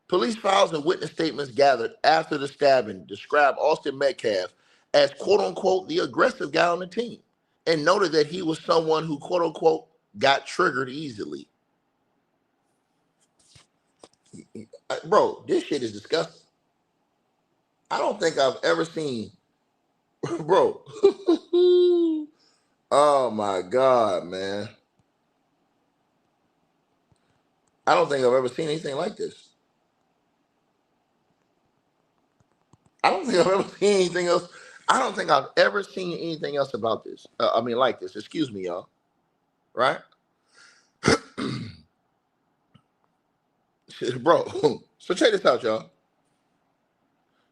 B: Police files and witness statements gathered after the stabbing describe Austin Metcalf as quote-unquote the aggressive guy on the team and noted that he was someone who quote-unquote got triggered easily. Bro, this shit is disgusting. I don't think I've ever seen, bro. Oh my God, man. I don't think I've ever seen anything like this. I don't think I've ever seen anything else. I don't think I've ever seen anything else about this. Like this. Excuse me, y'all. Right? Bro, so check this out, y'all.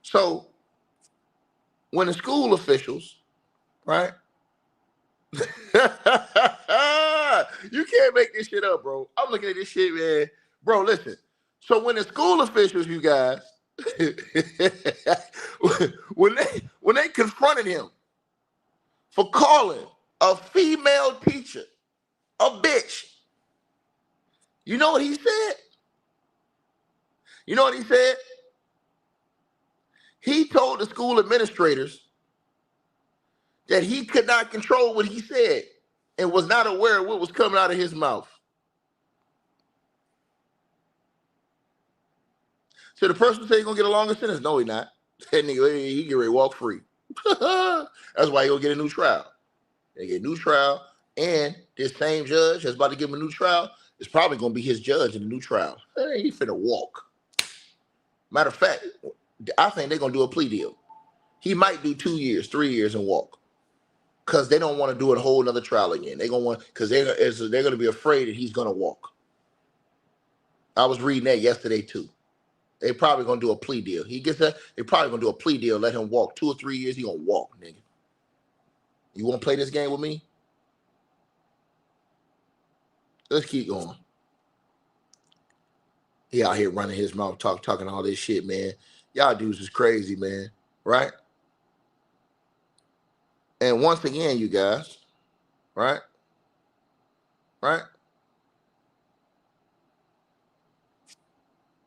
B: So when the school officials, right? You can't make this shit up, bro. I'm looking at this shit, man. Bro, listen. So when the school officials, you guys, when they confronted him for calling a female teacher a bitch, you know what he said? You know what he said? He told the school administrators that he could not control what he said and was not aware of what was coming out of his mouth. So the person said he's gonna get a longer sentence. No, he not. That nigga, he get ready to walk free. That's why he gonna get a new trial. They get a new trial, and this same judge that's about to give him a new trial is probably gonna be his judge in the new trial. Hey, he finna walk. Matter of fact, I think they're gonna do a plea deal. He might do 2 years, 3 years, and walk. Because they don't want to do a whole another trial again. They're gonna be afraid that he's gonna walk. I was reading that yesterday too. They probably gonna do a plea deal. He gets that. They probably gonna do a plea deal. Let him walk 2 or 3 years. He gonna walk, nigga. You want to play this game with me? Let's keep going. He out here running his mouth, talking all this shit, man. Y'all dudes is crazy, man. Right? And once again, you guys, right? Right?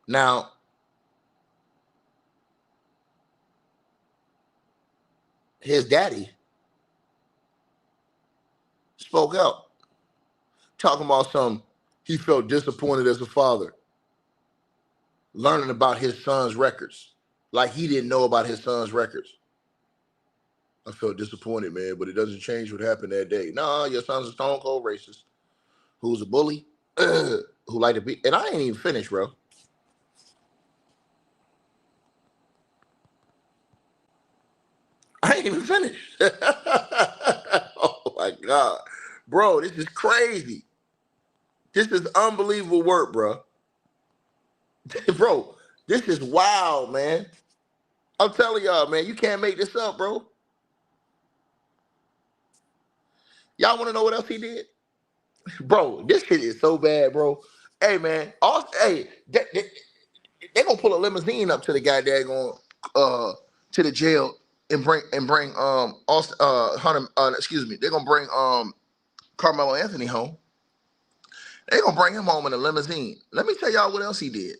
B: Now, his daddy spoke out, talking about he felt disappointed as a father, learning about his son's records, like he didn't know about his son's records. I felt disappointed, man, but it doesn't change what happened that day. Nah, your son's a stone cold racist, who's a bully, who like to be, and I ain't even finished, bro. I ain't even finished. Oh my God. Bro, this is crazy. This is unbelievable work, bro. Bro, this is wild, man. I'm telling y'all, man, you can't make this up, bro. Y'all want to know what else he did? Bro, this shit is so bad, bro. Hey, man. Also, hey, they gonna pull a limousine up to the guy that going to the jail and bring Austin Hunter excuse me. They're gonna bring Carmelo Anthony home. They gonna bring him home in a limousine. Let me tell y'all what else he did.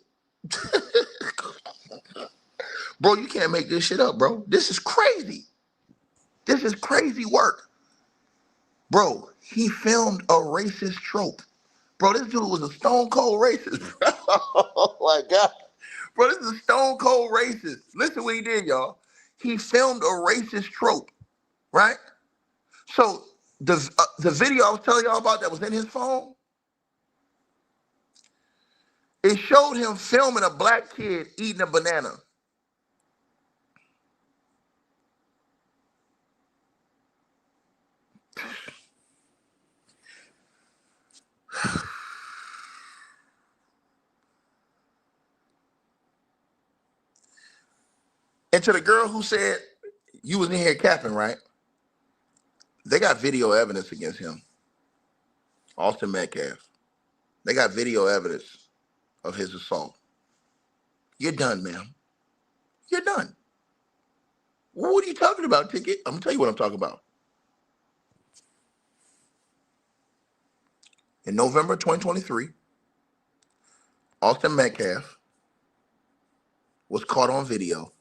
B: Bro, you can't make this shit up, bro. This is crazy. This is crazy work. Bro, he filmed a racist trope. Bro, this dude was a stone cold racist. Oh my God. Bro, this is a stone cold racist. Listen what he did, y'all. He filmed a racist trope, right? So the video I was telling y'all about that was in his phone, it showed him filming a black kid eating a banana. And to the girl who said, you was in here capping, right? They got video evidence against him. Austin Metcalf. They got video evidence of his assault. You're done, ma'am. You're done. What are you talking about, Ticket? I'm gonna tell you what I'm talking about. In November 2023, Austin Metcalf was caught on video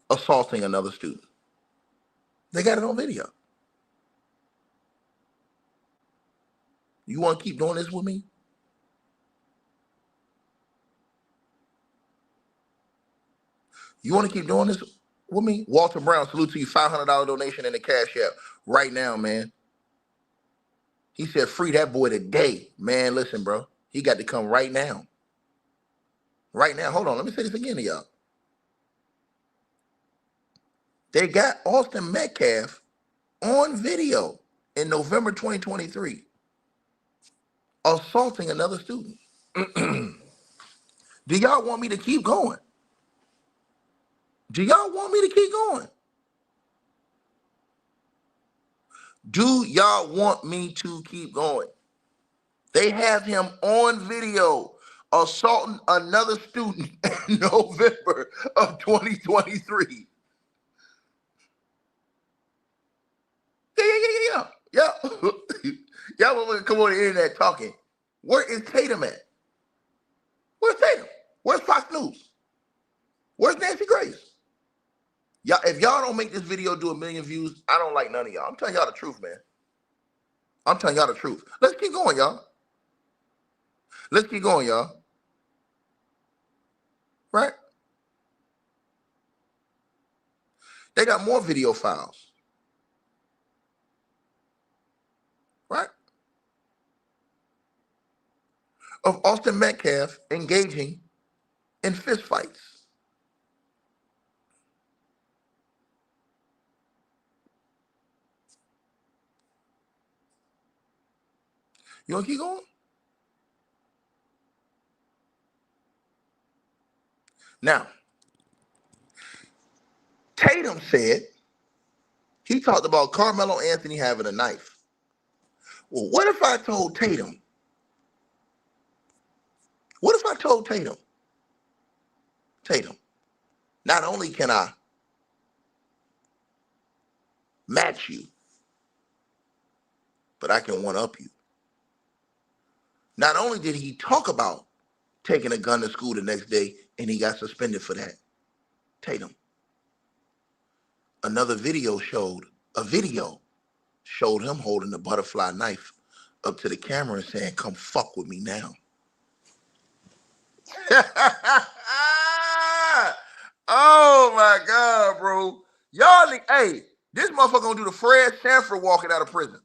B: assaulting another student. They got it on video. You want to keep doing this with me? You want to keep doing this with me? Walter Brown, salute to you. $500 donation in the Cash App right now, man. He said, free that boy today. Man, listen, bro. He got to come right now. Right now. Hold on. Let me say this again to y'all. They got Austin Metcalf on video in November 2023 assaulting another student. Do y'all want me to keep going? Do y'all want me to keep going? Do y'all want me to keep going? They have him on video assaulting another student in November of 2023. Yeah. Y'all want to come on the internet talking. Where is Tatum at? Where's Tatum? Where's Fox News? Where's Nancy Grace? Y'all, if y'all don't make this video do 1 million views, I don't like none of y'all. I'm telling y'all the truth, man. I'm telling y'all the truth. Let's keep going, y'all. Let's keep going, y'all. Right? They got more video files. Right? Of Austin Metcalf engaging in fistfights. You want to keep going? Now, Tatum said he talked about Carmelo Anthony having a knife. Well, what if I told Tatum? What if I told Tatum, not only can I match you, but I can one-up you. Not only did he talk about taking a gun to school the next day and he got suspended for that, Tatum. Another video showed him holding the butterfly knife up to the camera and saying, come fuck with me now. Oh my God, bro. Y'all, hey, this motherfucker gonna do the Fred Sanford walking out of prison.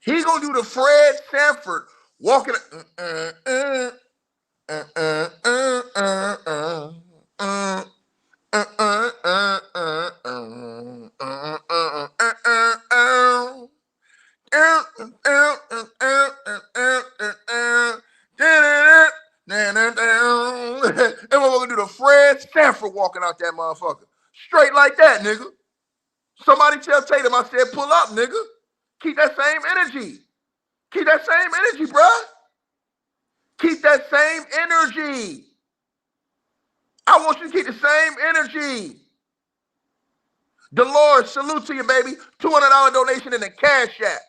B: He gonna do the Fred Sanford walking. And we're gonna do the Fred Sanford walking out that motherfucker. Straight like that, nigga.
C: Somebody tell Tatum I said pull up, nigga. Keep that same energy. Keep that same energy, bruh. Keep that same energy. I want you to keep the same energy. Dolores, salute to you, baby. $200 donation in the Cash App.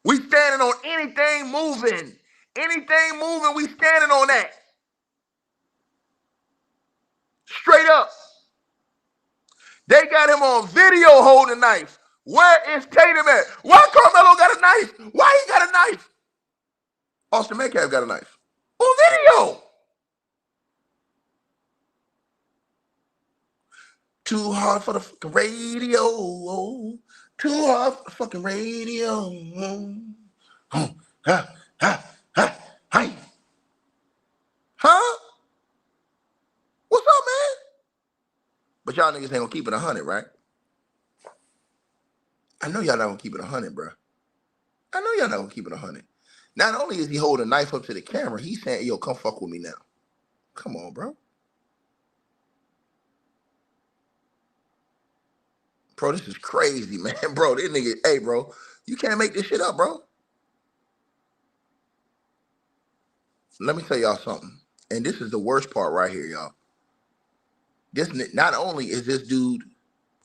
C: We standing on anything moving. Anything moving, we standing on that. Straight up. They got him on video holding a knife. Where is Tatum at? Why Karmelo got a knife? Why he got a knife? Austin Metcalf got a knife. On video. Too hard for the fucking radio. Too hard for the fucking radio. Hi. Huh? What's up, man? But y'all niggas ain't gonna keep it 100, right? I know y'all not gonna keep it 100, bro. I know y'all not gonna keep it 100. Not only is he holding a knife up to the camera, he's saying, yo, come fuck with me now. Come on, bro. Bro, this is crazy, man. Bro, this nigga, hey, bro, you can't make this shit up, bro. Let me tell y'all something. And this is the worst part right here, y'all. This, not only is this dude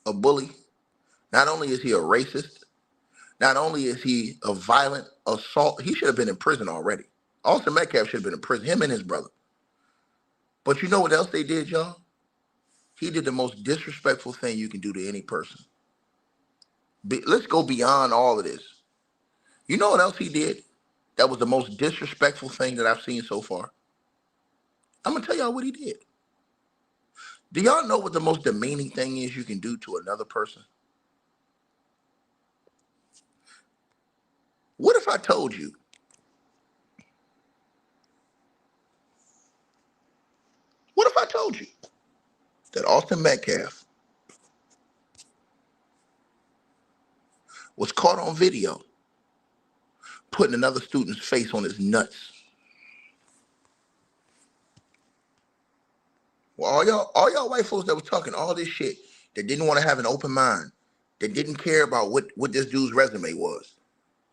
C: a bully, not only is he a racist, not only is he a violent assault, he should have been in prison already. Austin Metcalf should have been in prison, him and his brother. But you know what else they did, y'all? He did the most disrespectful thing you can do to any person. Let's go beyond all of this. You know what else he did? That was the most disrespectful thing that I've seen so far. I'm going to tell y'all what he did. Do y'all know what the most demeaning thing is you can do to another person? What if I told you? What if I told you that Austin Metcalf was caught on video putting another student's face on his nuts? Well, all y'all white folks that was talking all this shit, that didn't want to have an open mind, that didn't care about what this dude's resume was.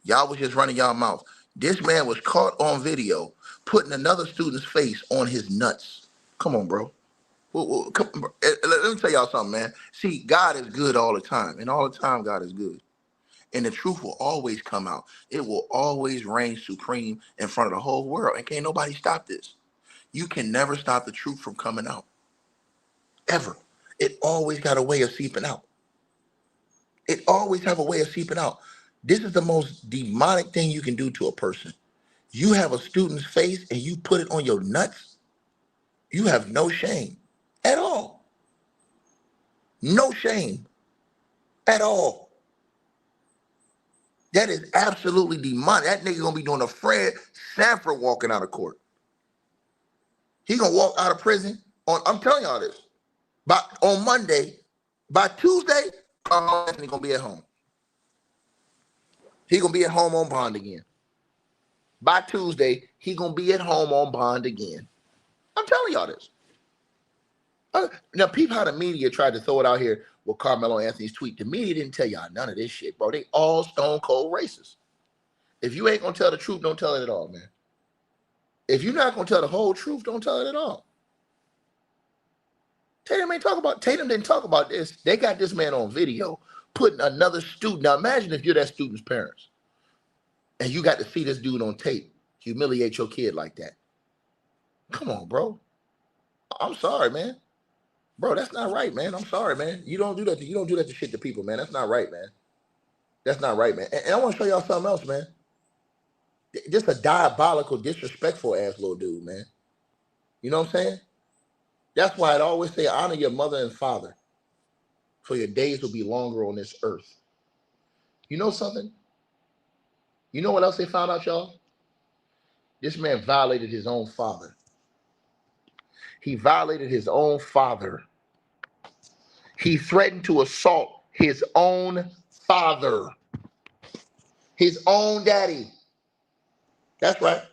C: Y'all was just running y'all mouth. This man was caught on video putting another student's face on his nuts. Come on, bro. Let me tell y'all something, man. See, God is good all the time, and all the time God is good. And the truth will always come out. It will always reign supreme in front of the whole world, and can't nobody stop this. You can never stop the truth from coming out. Ever. It always got a way of seeping out. It always have a way of seeping out. This is the most demonic thing you can do to a person. You have a student's face and you put it on your nuts. You have no shame at all. No shame at all. That is absolutely demonic. That nigga gonna be doing a Fred Sanford walking out of court. He gonna walk out of prison on, I'm telling y'all this, on Monday. By Tuesday, Carl Anthony gonna be at home. He gonna be at home on bond again. By Tuesday, he gonna be at home on bond again. I'm telling y'all this. Now, peep how the media tried to throw it out here with Carmelo Anthony's tweet. The media didn't tell y'all none of this shit, bro. They all stone cold racist. If you ain't gonna tell the truth, don't tell it at all, man. If you're not gonna tell the whole truth, don't tell it at all. Tatum didn't talk about this. They got this man on video putting another student. Now imagine if you're that student's parents and you got to see this dude on tape humiliate your kid like that. Come on, bro. I'm sorry, man. Bro, that's not right, man. I'm sorry, man. You don't do that. You don't do that to shit to people, man. That's not right, man. That's not right, man. And I want to show y'all something else, man. Just a diabolical, disrespectful ass little dude, man. You know what I'm saying? That's why I'd always say honor your mother and father, for your days will be longer on this earth. You know something? You know what else they found out, y'all? This man violated his own father. He violated his own father. He threatened to assault his own father. His own daddy. That's right.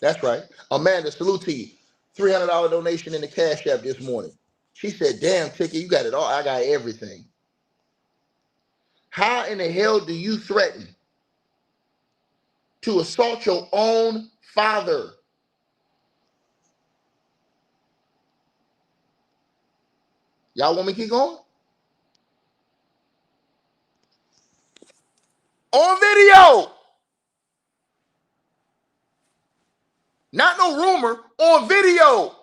C: That's right. Amanda, salute to you. $300 donation in the Cash App this morning. She said, damn, Ticket, you got it all. I got everything. How in the hell do you threaten to assault your own father? Y'all want me to keep going? On video. Not no rumor, on video.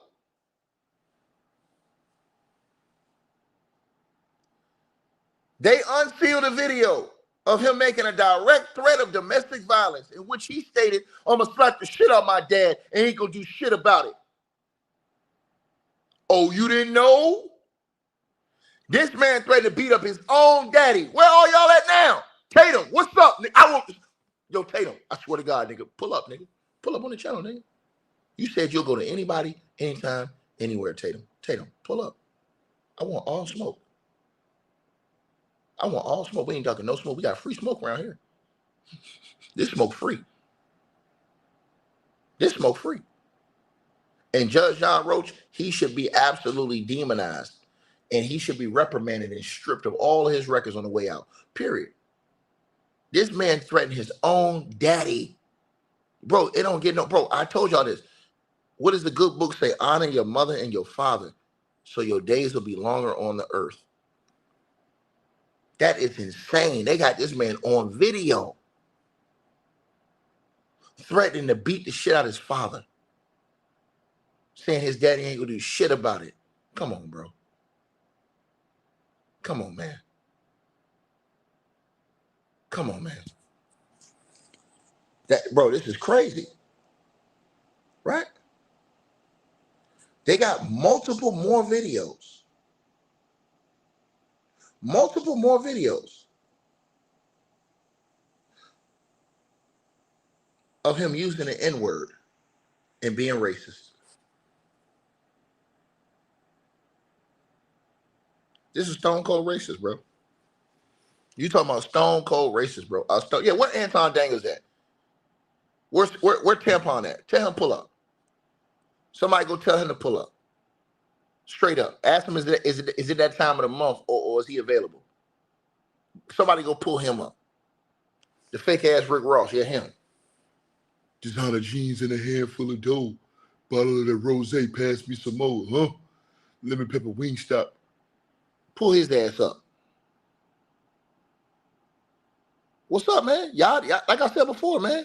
C: They unsealed a video of him making a direct threat of domestic violence in which he stated, I'm going to slap the shit out of my dad and he ain't going to do shit about it. Oh, you didn't know? This man threatened to beat up his own daddy. Where all y'all at now? Tatum, what's up? I want Yo, Tatum, I swear to God, nigga, pull up, nigga. Pull up on the channel, nigga. You said you'll go to anybody, anytime, anywhere, Tatum. Tatum, pull up. I want all smoke. I want all smoke. We ain't talking no smoke. We got free smoke around here. This smoke free. This smoke free. And Judge John Roach, he should be absolutely demonized. And he should be reprimanded and stripped of all of his records on the way out. Period. This man threatened his own daddy. Bro, it don't get no... Bro, I told y'all this. What does the good book say? Honor your mother and your father so your days will be longer on the earth. That is insane. They got this man on video threatening to beat the shit out of his father. Saying his daddy ain't gonna do shit about it. Come on, bro. Come on, man. Come on, man. Bro, this is crazy. Right? They got multiple more videos. Multiple more videos of him using the N-word and being racist. This is stone cold racist, bro. You talking about stone cold racist, bro. Yeah, where Anton Daniels at? Where Tampon at? Tell him pull up. Somebody go tell him to pull up. Straight up. Ask him, is it that time of the month or is he available? Somebody go pull him up. The fake ass Rick Ross, yeah, him.
A: Designer jeans and a handful of dough. Bottle of the rosé, pass me some more, huh? Lemon pepper Wingstop.
C: Pull his ass up. What's up, man? Y'all, like I said before, man.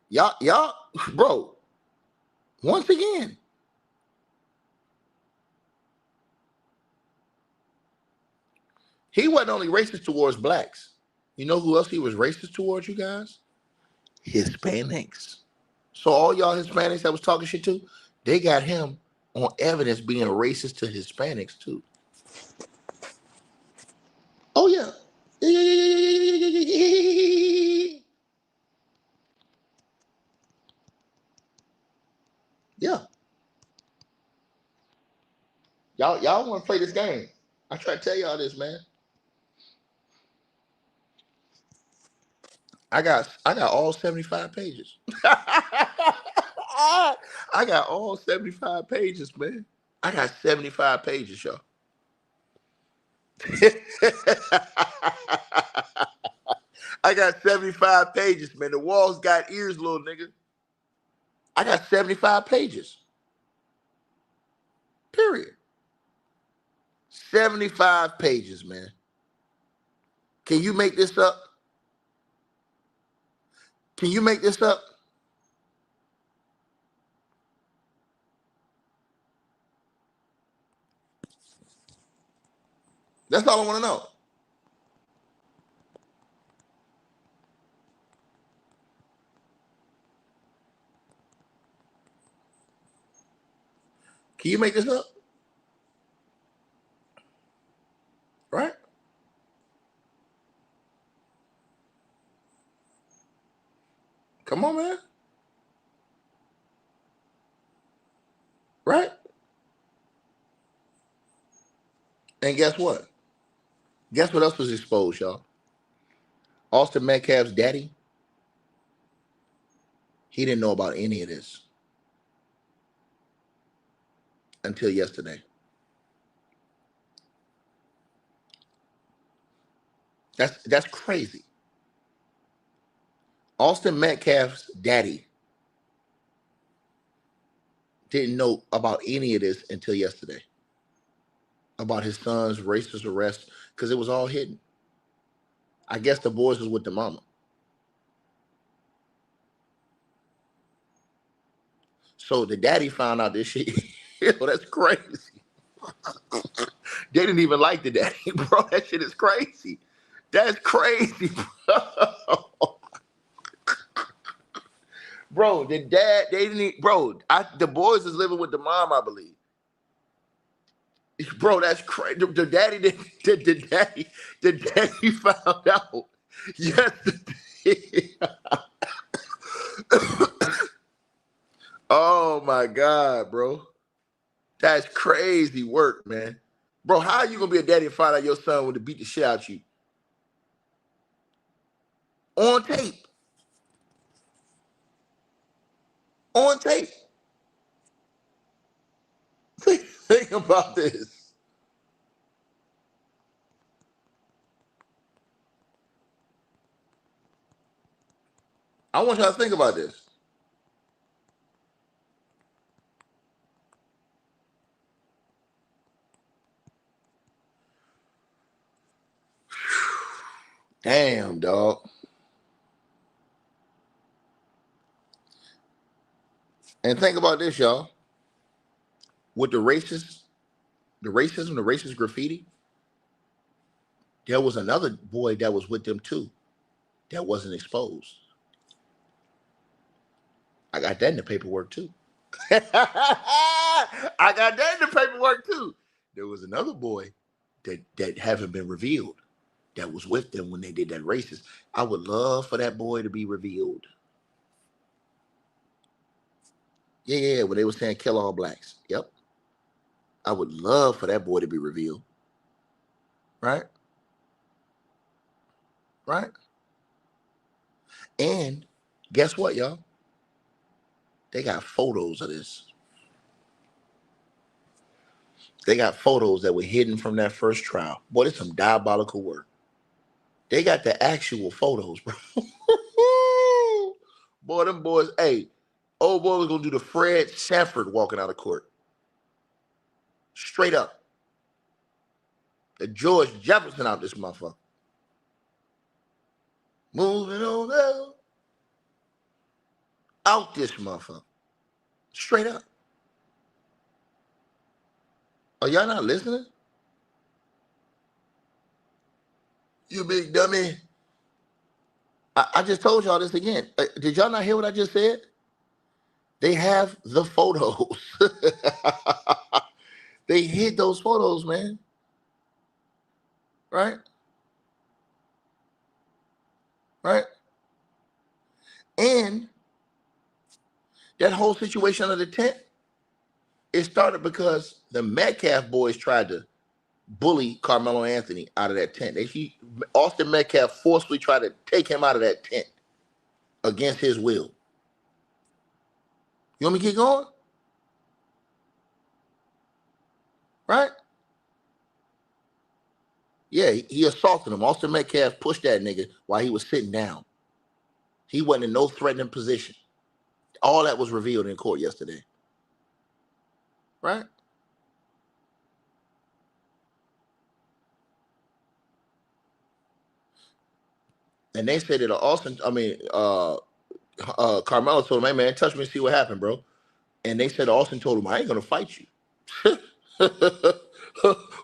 C: Y'all, bro. Once again, he wasn't only racist towards blacks. You know who else he was racist towards, you guys? Hispanics. So all y'all Hispanics that was talking shit to, they got him on evidence being racist to Hispanics too. Oh yeah. Yeah. Y'all want to play this game. I try to tell y'all this, man. I got all 75 pages. I got all 75 pages, man. I got 75 pages, y'all. I got 75 pages, man. The walls got ears, little nigga. I got 75 pages. Period. 75 pages, man. Can you make this up? Can you make this up? That's all I want to know. Can you make this up? Right? Come on, man. Right? And guess what? Guess what else was exposed, y'all? Austin Metcalf's daddy. He didn't know about any of this until yesterday. That's crazy. Austin Metcalf's daddy didn't know about any of this until yesterday. About his son's racist arrest, because it was all hidden. I guess the boys was with the mama. So the daddy found out this shit. Yo, that's crazy. They didn't even like the daddy, bro. That shit is crazy. That's crazy, bro. Bro, the dad, they didn't, bro. The boys is living with the mom, I believe. Bro, that's crazy. The daddy, the daddy found out yesterday. Oh my God, bro. That's crazy work, man. Bro, how are you gonna be a daddy and find out your son would beat the shit out you? On tape. On tape. Think about this. I want y'all to think about this. Damn, dog. And think about this, y'all. With the racism, the racist graffiti, there was another boy that was with them too that wasn't exposed. I got that in the paperwork too. I got that in the paperwork too. There was another boy that haven't been revealed that was with them when they did that racist. I would love for that boy to be revealed. Yeah, when they were saying kill all blacks. Yep. I would love for that boy to be revealed. Right? Right? And guess what, y'all? They got photos of this. They got photos that were hidden from that first trial. Boy, it's some diabolical work. They got the actual photos, bro. Boy, them boys, hey, old boy was gonna do the Fred Sanford walking out of court. Straight up. The George Jefferson out this motherfucker. Moving on out this motherfucker. Straight up. Are y'all not listening? You big dummy. I just told y'all this again. Did y'all not hear what I just said? They have the photos. They hid those photos, man. Right? Right? And that whole situation under the tent, it started because the Metcalf boys tried to bully Karmelo Anthony out of that tent. Austin Metcalf forcefully tried to take him out of that tent against his will. You want me to keep going? Right? Yeah, he assaulted him. Austin Metcalf pushed that nigga while he was sitting down. He wasn't in no threatening position. All that was revealed in court yesterday. Right? And they said that Karmelo told him, hey man, touch me and see what happened, bro. And they said Austin told him, I ain't gonna fight you.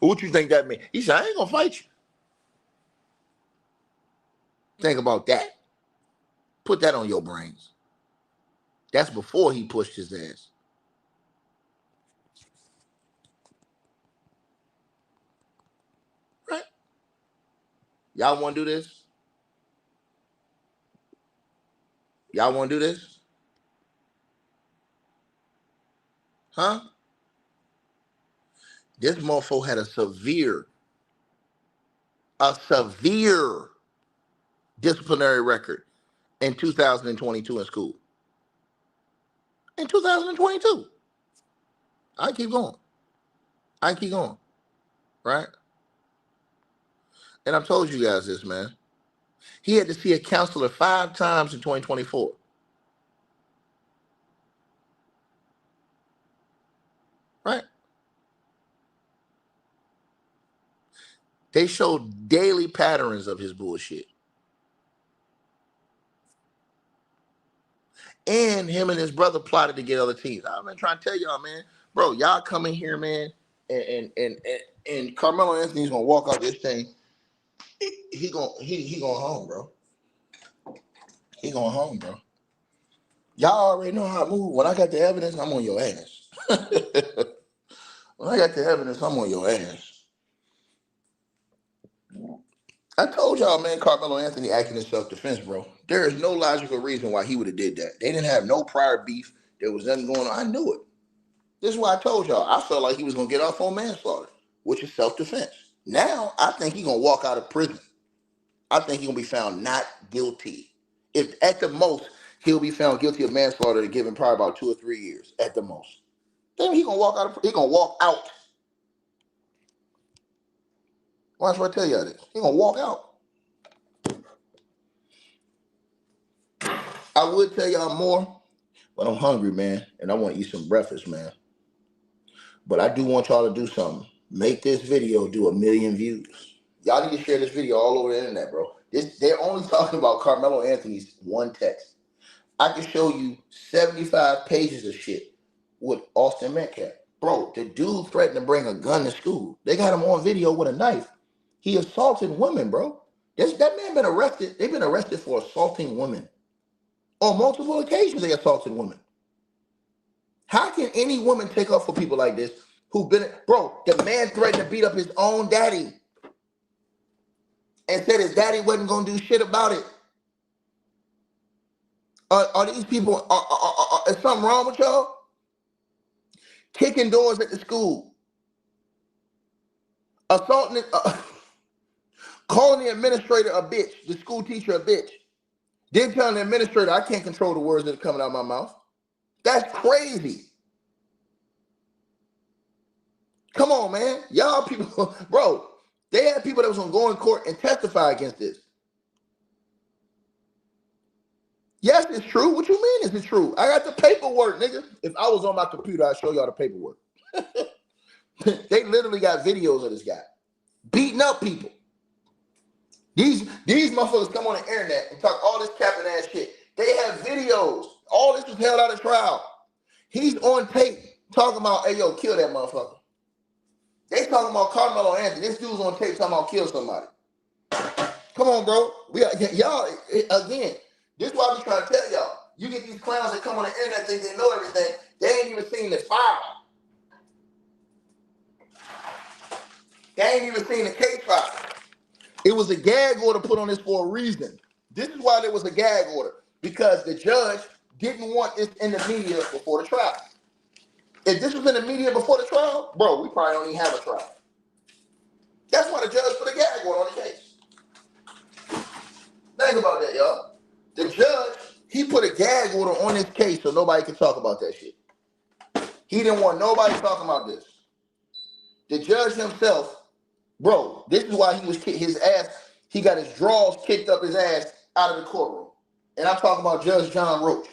C: What you think that means? He said, I ain't gonna fight you. Think about that. Put that on your brains. That's before he pushed his ass. Right? Y'all want to do this? Y'all want to do this? Huh? This motherfucker had a severe disciplinary record in 2022 in school. In 2022. I keep going. Right? And I've told you guys this, man. He had to see a counselor 5 times in 2024. Right? They showed daily patterns of his bullshit. And him and his brother plotted to get other teams. I've been trying to tell y'all, man. Bro, y'all come in here, man, and Carmelo Anthony's gonna walk out this thing. He going home, bro. He going home, bro. Y'all already know how I move. When I got the evidence, I'm on your ass. When I got the evidence, I'm on your ass. I told y'all, man, Carmelo Anthony acting in self-defense, bro. There is no logical reason why he would have did that. They didn't have no prior beef. There was nothing going on. I knew it. This is why I told y'all. I felt like he was going to get off on manslaughter, which is self-defense. Now, I think he's going to walk out of prison. I think he's going to be found not guilty. If at the most, he'll be found guilty of manslaughter to give him probably about 2 or 3 years at the most. Then he's going to walk out. He's going to walk out. Watch what I tell y'all this. He's going to walk out. I would tell y'all more, but I'm hungry, man, and I want to eat some breakfast, man. But I do want y'all to do something. Make this video do 1 million views. Y'all need to share this video all over the internet, bro. They're only talking about Carmelo Anthony's one text. I can show you 75 pages of shit with Austin Metcalf. Bro, the dude threatened to bring a gun to school. They got him on video with a knife. He assaulted women, bro. That man been arrested. They've been arrested for assaulting women. On multiple occasions, they assaulted women. How can any woman take up for people like this who've been, bro, the man threatened to beat up his own daddy and said his daddy wasn't going to do shit about it. Are these people, is something wrong with y'all? Kicking doors at the school. Assaulting, calling the administrator a bitch, the school teacher a bitch. Then telling the administrator, I can't control the words that are coming out of my mouth. That's crazy. Come on, man. Y'all people, bro, they had people that was going to go in court and testify against this. Yes, it's true. What you mean is it true? I got the paperwork, nigga. If I was on my computer, I'd show y'all the paperwork. They literally got videos of this guy beating up people. These motherfuckers come on the internet and talk all this capping ass shit. They have videos. All this was held out of trial. He's on tape talking about, hey, yo, kill that motherfucker. They talking about Karmelo Anthony. This dude's on tape talking about kill somebody. Come on, bro. Y'all, again, this is what I be trying to tell y'all. You get these clowns that come on the internet think they know everything. They ain't even seen the file. They ain't even seen the case file. It was a gag order put on this for a reason. This is why there was a gag order. Because the judge didn't want this in the media before the trial. If this was in the media before the trial, bro, we probably don't even have a trial. That's why the judge put a gag order on the case. Think about that, y'all. The judge, he put a gag order on this case so nobody could talk about that shit. He didn't want nobody talking about this. The judge himself, bro, this is why he was kicked his ass. He got his drawers kicked up his ass out of the courtroom. And I'm talking about Judge John Roach.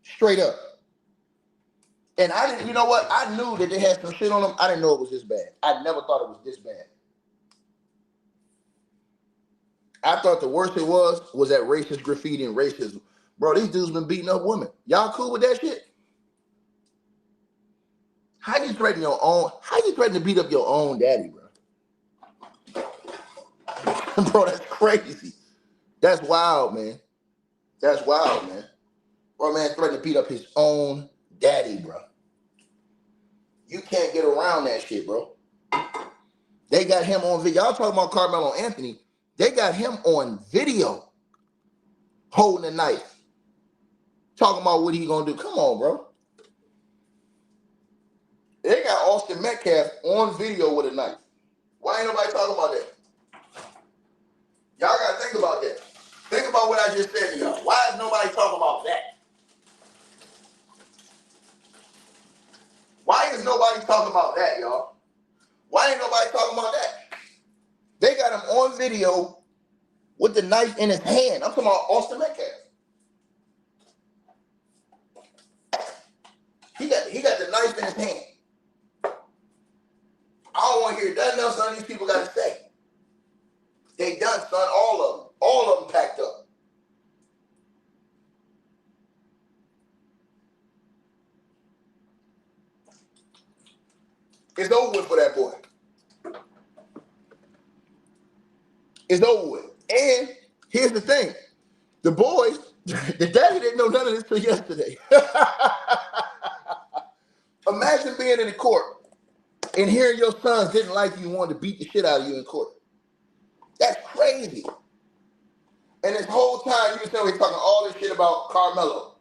C: Straight up. And I didn't, you know what? I knew that they had some shit on them. I didn't know it was this bad. I never thought it was this bad. I thought the worst it was that racist graffiti and racism. Bro, these dudes been beating up women. Y'all cool with that shit? How you threaten to beat up your own daddy, bro? Bro, that's crazy. That's wild, man. That's wild, man. Bro, man threatened to beat up his own daddy, bro. You can't get around that shit, bro. They got him on video. Y'all talking about Carmelo Anthony. They got him on video holding a knife. Talking about what he gonna do. Come on, bro. They got Austin Metcalf on video with a knife. Why ain't nobody talking about that? Y'all gotta think about that. Think about what I just said to y'all. Why is nobody talking about that? Why is nobody talking about that, y'all? Why ain't nobody talking about that? on video with the knife in his hand. I'm talking about Austin Metcalf. He got the knife in his hand. I don't want to hear nothing else none of these people got to say. They done, son, all of them packed up. It's over with for that boy. It's over with. And here's the thing. The boys, the daddy didn't know none of this till yesterday. Imagine being in the court and hearing your sons didn't like you and wanted to beat the shit out of you in court. That's crazy. And this whole time you can tell me talking all this shit about Karmelo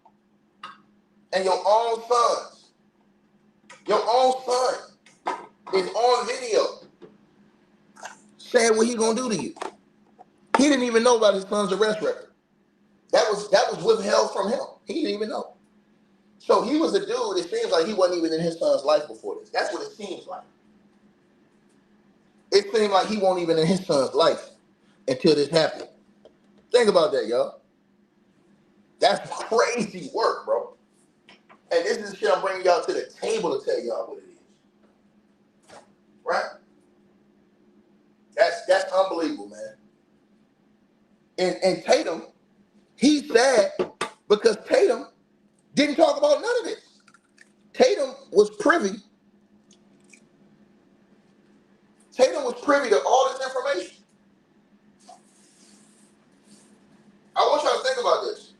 C: and your own sons. Your own son is on video saying what he gonna do to you. He didn't even know about his son's arrest record. That was withheld from him. He didn't even know. So he was a dude, it seems like he wasn't even in his son's life before this. That's what it seems like. It seemed like he wasn't even in his son's life until this happened. Think about that, y'all. That's crazy work, bro. And this is the shit I'm bringing y'all to the table to tell y'all what it is. Right? That's unbelievable, man. And Tatum, he's sad because Tatum didn't talk about none of this. Tatum was privy to all this information. I want y'all to think about this.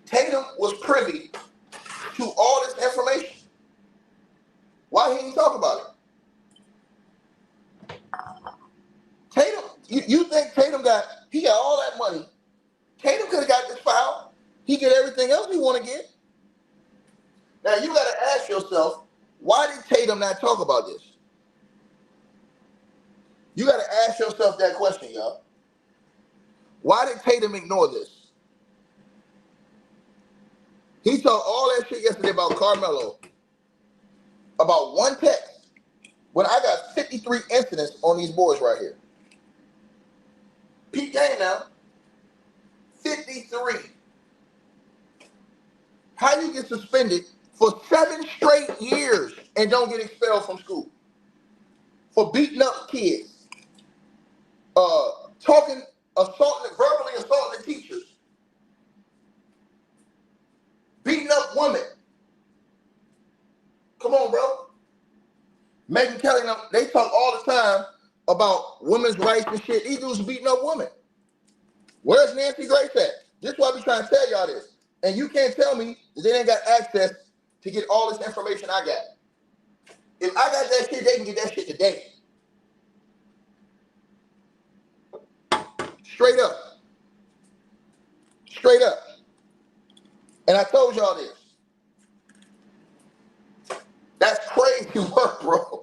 C: Tatum was privy to all this information. Why he didn't talk about it? Tatum, you think Tatum got all that money. Tatum could have got this file. He get everything else he want to get. Now you got to ask yourself, why did Tatum not talk about this? You got to ask yourself that question, y'all. Why did Tatum ignore this? He talked all that shit yesterday about Karmelo, about one text, when I got 53 incidents on these boys right here. Peep game now. 53. How you get suspended for 7 straight years and don't get expelled from school? For beating up kids. Verbally assaulting teachers. Beating up women. Come on, bro. Megan Kelly, they talk all the time about women's rights and shit. These dudes beating up women. Where's Nancy Grace at? This is why I be trying to tell y'all this. And you can't tell me that they ain't got access to get all this information I got. If I got that shit, they can get that shit today. Straight up. Straight up. And I told y'all this. That's crazy work, bro.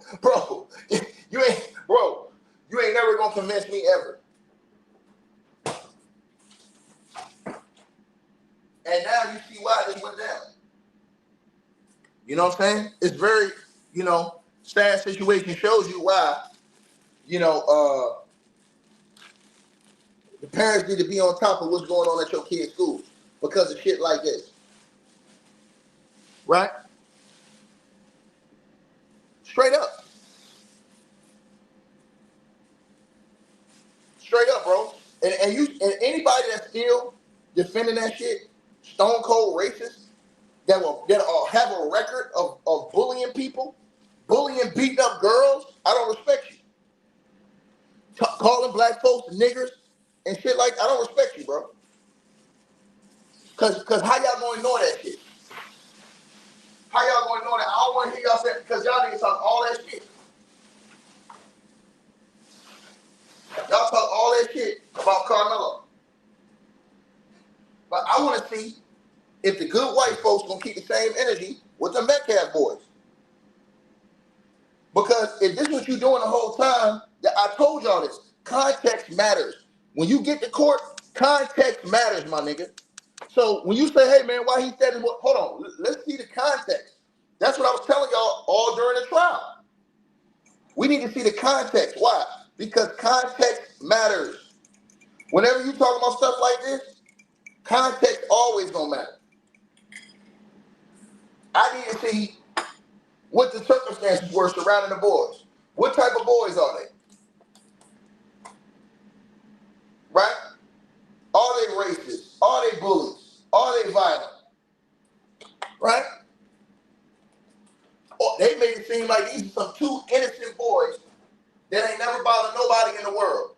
C: You ain't never gonna convince me ever. And now you see why this went down. You know what I'm saying? It's very, sad situation. Shows you why, the parents need to be on top of what's going on at your kids' schools because of shit like this. Right? Straight up. Straight up, bro. And anybody that's still defending that shit, stone cold racist, that have a record of bullying people, bullying, beating up girls, I don't respect you. Calling black folks niggers and shit like that, I don't respect you, bro. Cause how y'all gonna ignore that shit? How y'all gonna ignore that? I don't want to hear y'all say, because y'all niggas talk all that shit. Y'all talk all that shit about Karmelo. But I want to see if the good white folks gonna keep the same energy with the Metcalf boys. Because if this is what you're doing the whole time, I told y'all this, context matters. When you get to court, context matters, my nigga. So when you say, hey man, why he said it, hold on, let's see the context. That's what I was telling y'all all during the trial. We need to see the context. Why? Because context matters. Whenever you talk about stuff like this, context always gonna matter. I need to see what the circumstances were surrounding the boys. What type of boys are they? Right? Are they racist? Are they bullies? Are they violent? Right? Or they made it seem like these are some two innocent boys that ain't never bothered nobody in the world.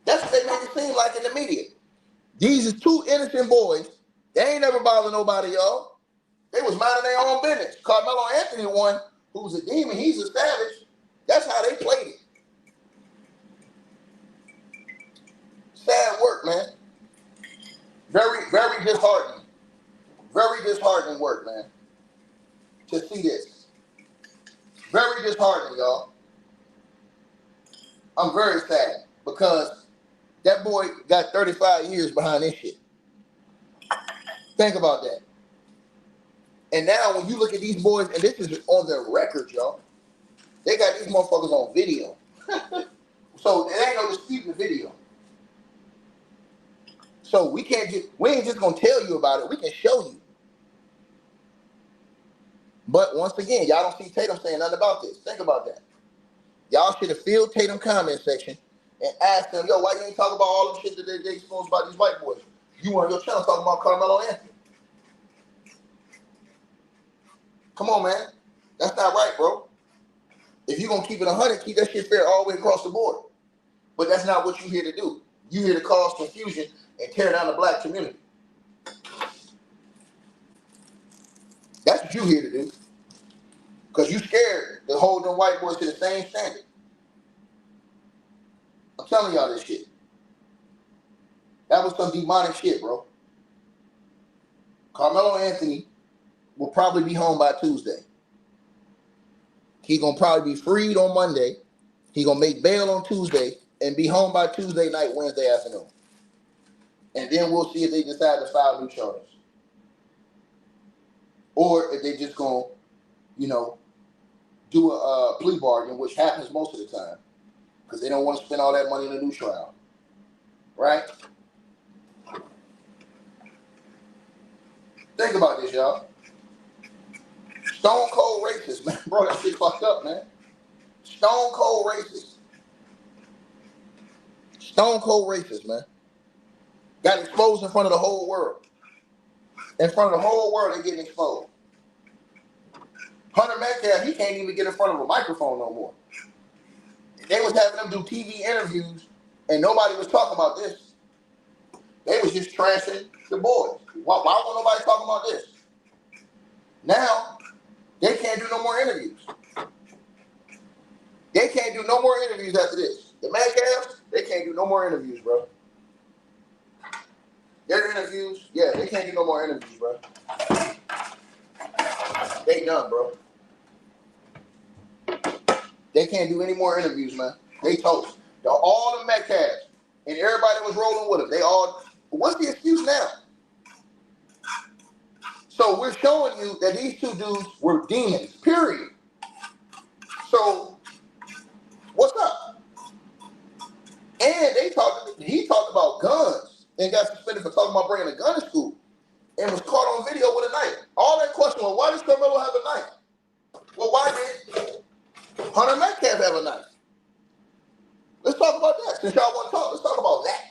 C: That's what they made it seem like in the media. These is two innocent boys. They ain't never bothered nobody, y'all. They was minding their own business. Karmelo Anthony, one who's a demon, he's a savage. That's how they played it. Sad work, man. Very, very disheartening. Very disheartening work, man. To see this. Very disheartening, y'all. I'm very sad because that boy got 35 years behind this shit. Think about that. And now when you look at these boys, and this is on their record, y'all, they got these motherfuckers on video. So it ain't no disputing the video. So we ain't just gonna tell you about it, we can show you. But once again, y'all don't see Tatum saying nothing about this. Think about that. Y'all should have filled Tatum comment section and asked them, yo, why you ain't talking about all the shit that they exposed about these white boys? You on your channel talking about Karmelo Anthony. Come on, man. That's not right, bro. If you're going to keep it 100, keep that shit fair all the way across the board. But that's not what you're here to do. You're here to cause confusion and tear down the black community. That's what you're here to do. Because you scared to hold them white boys to the same standard. I'm telling y'all this shit. That was some demonic shit, bro. Karmelo Anthony will probably be home by Tuesday. He gonna probably be freed on Monday. He gonna make bail on Tuesday and be home by Tuesday night, Wednesday afternoon. And then we'll see if they decide to file new charges. Or if they just gonna, do a plea bargain, which happens most of the time. Because they don't want to spend all that money in a new trial. Right? Think about this, y'all. Stone cold racist, man. Bro, that shit fucked up, man. Stone cold racist. Stone cold racist, man. Got exposed in front of the whole world. In front of the whole world, they getting exposed. Hunter Metcalf, he can't even get in front of a microphone no more. They was having them do TV interviews, and nobody was talking about this. They was just trashing the boys. Why won't nobody talking about this? Now, they can't do no more interviews. They can't do no more interviews after this. The Metcalfs, they can't do no more interviews, bro. Their interviews, yeah, they can't do no more interviews, bro. They done, bro. They can't do any more interviews, man. They toast. All the Metcalfs and everybody that was rolling with them, they all, what's the excuse now? So we're showing you that these two dudes were demons, period. So, what's up? And he talked about guns and got suspended for talking about bringing a gun to school and was caught on video with a knife. All that question was, why does Karmelo have a knife? Well, why did Hunter Metcalf have a knife? Let's talk about that. Since y'all want to talk, let's talk about that.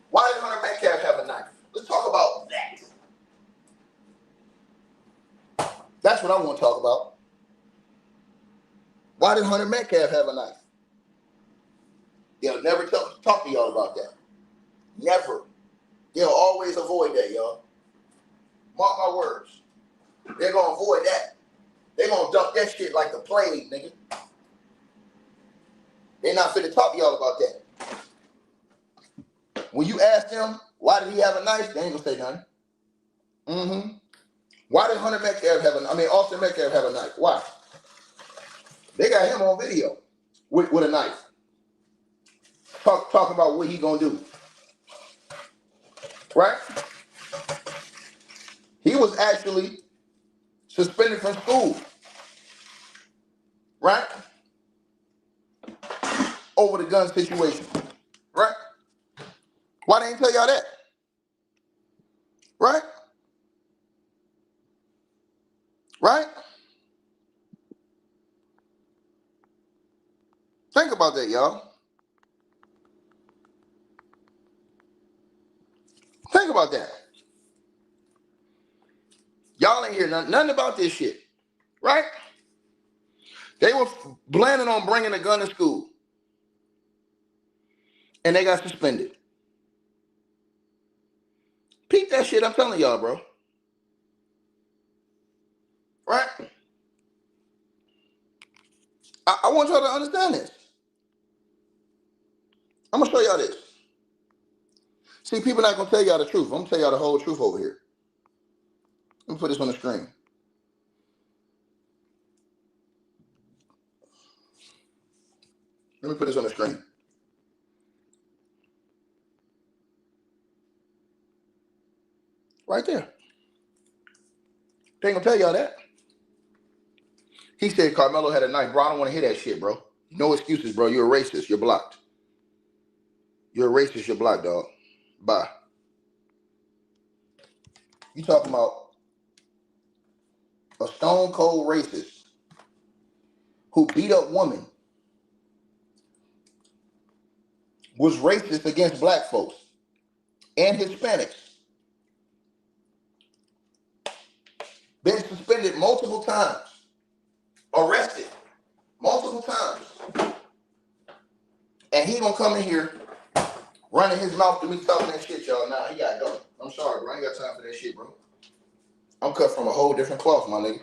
C: Why did Hunter Metcalf have a knife? Let's talk about that. That's what I want to talk about. Why did Hunter Metcalf have a knife? They'll never talk to y'all about that. Never. They'll always avoid that, y'all. Mark my words. They're going to avoid that. They're going to dump that shit like the plague, nigga. They're not fit to talk to y'all about that. When you ask them, why did he have a knife? They ain't going to say nothing. Mm-hmm. Why did Austin Metcalf have a knife? Why? They got him on video with a knife. Talking about what he going to do. Right? He was actually suspended from school. Right? over the gun situation, right? Why they ain't tell y'all that, right? Right? Think about that, y'all. Think about that. Y'all ain't hear nothing about this shit, right? They were planning on bringing a gun to school, and they got suspended. Peep that shit, I'm telling y'all, bro. Right? I want y'all to understand this. I'm gonna show y'all this. See, people not gonna tell y'all the truth. I'm gonna tell y'all the whole truth over here. Let me put this on the screen. Let me put this on the screen. Right there. They ain't gonna tell y'all that. He said Karmelo had a knife. Bro, I don't want to hear that shit, bro. No excuses, bro. You're a racist. You're blocked. You're a racist. You're blocked, dog. Bye. You talking about a stone cold racist who beat up women, was racist against black folks and Hispanics, been suspended multiple times, arrested multiple times, and he gonna come in here running his mouth to me talking that shit, y'all. Nah, he gotta go. I'm sorry, bro. I ain't got time for that shit, bro. I'm cut from a whole different cloth, my nigga.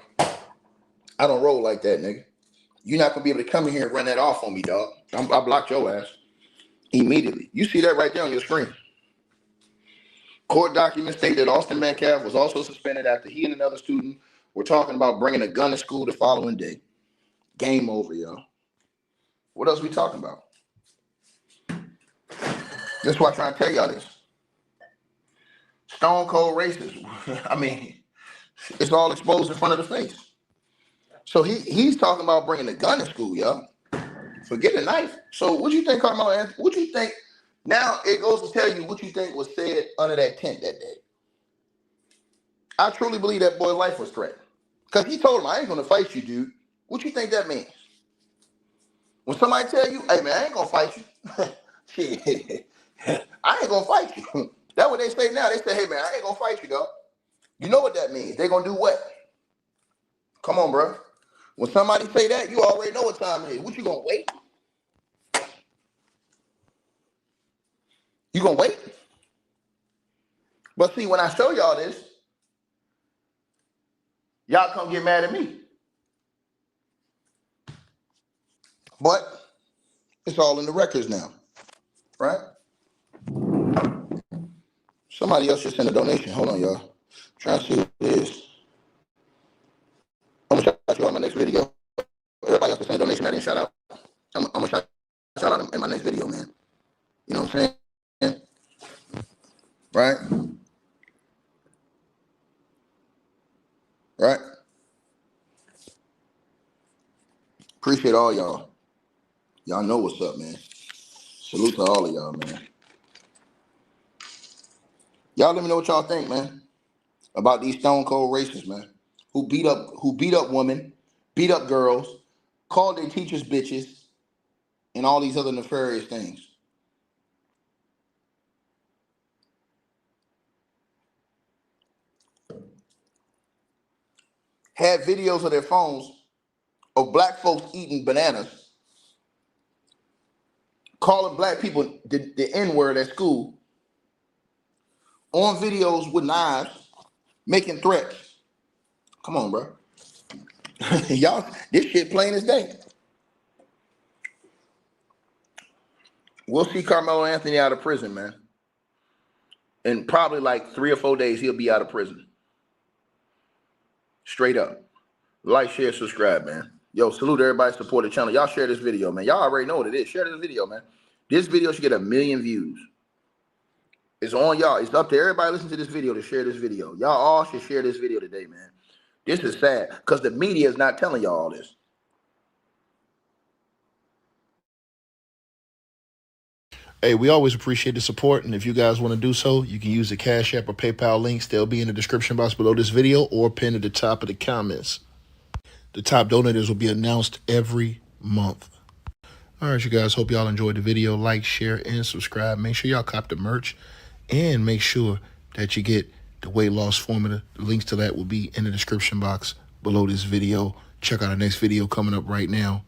C: I don't roll like that, nigga. You're not gonna be able to come in here and run that off on me, dog. I blocked your ass immediately. You see that right there on your screen. Court documents state that Austin Metcalf was also suspended after he and another student were talking about bringing a gun to school the following day. Game over, y'all. What else we talking about? That's why I'm trying to tell y'all this. Stone cold racist. I mean, it's all exposed in front of the face. So he's talking about bringing a gun to school, y'all. Forget a knife. So what you think, Karmelo? What you think? Now it goes to tell you what you think was said under that tent that day. I truly believe that boy's life was threatened. Because he told him, I ain't gonna fight you, dude. What you think that means? When somebody tell you, hey man, I ain't gonna fight you. Shit. I ain't gonna fight you. That's what they say now. They say, hey man, I ain't gonna fight you, dog. You know what that means. They gonna do what? Come on, bro. When somebody say that, you already know what time it is. What you gonna wait? You gonna wait? But see, when I show y'all this, y'all come get mad at me. But it's all in the records now, right? Somebody else should send a donation. Hold on, y'all. Trying to see what it is. I'm gonna shout you out in my next video. Everybody else can send a donation. I didn't shout out. I'm gonna shout out in my next video, man. You know what I'm saying? Right? Right? Appreciate all y'all. Y'all know what's up, man. Salute to all of y'all, man. Y'all let me know what y'all think, man, about these stone cold racists, man, who beat up women, beat up girls, called their teachers bitches, and all these other nefarious things. Had videos of their phones of black folks eating bananas, calling black people the N-word at school, on videos with knives, making threats. Come on, bro. Y'all, this shit plain as day. We'll see Carmelo Anthony out of prison, man. In probably like 3 or 4 days, he'll be out of prison. Straight up. Like, share, subscribe, man. Yo, salute everybody, support the channel. Y'all share this video, man. Y'all already know what it is. Share this video, man. This video should get 1 million views. It's on y'all. It's up to everybody listening to this video to share this video. Y'all all should share this video today, man. This is sad because the media is not telling y'all all this.
B: Hey, we always appreciate the support, and if you guys want to do so, you can use the Cash App or PayPal links. They'll be in the description box below this video or pinned at the top of the comments. The top donators will be announced every month. All right, you guys, hope y'all enjoyed the video. Like, share, and subscribe. Make sure y'all cop the merch, and make sure that you get the weight loss formula. The links to that will be in the description box below this video. Check out our next video coming up right now.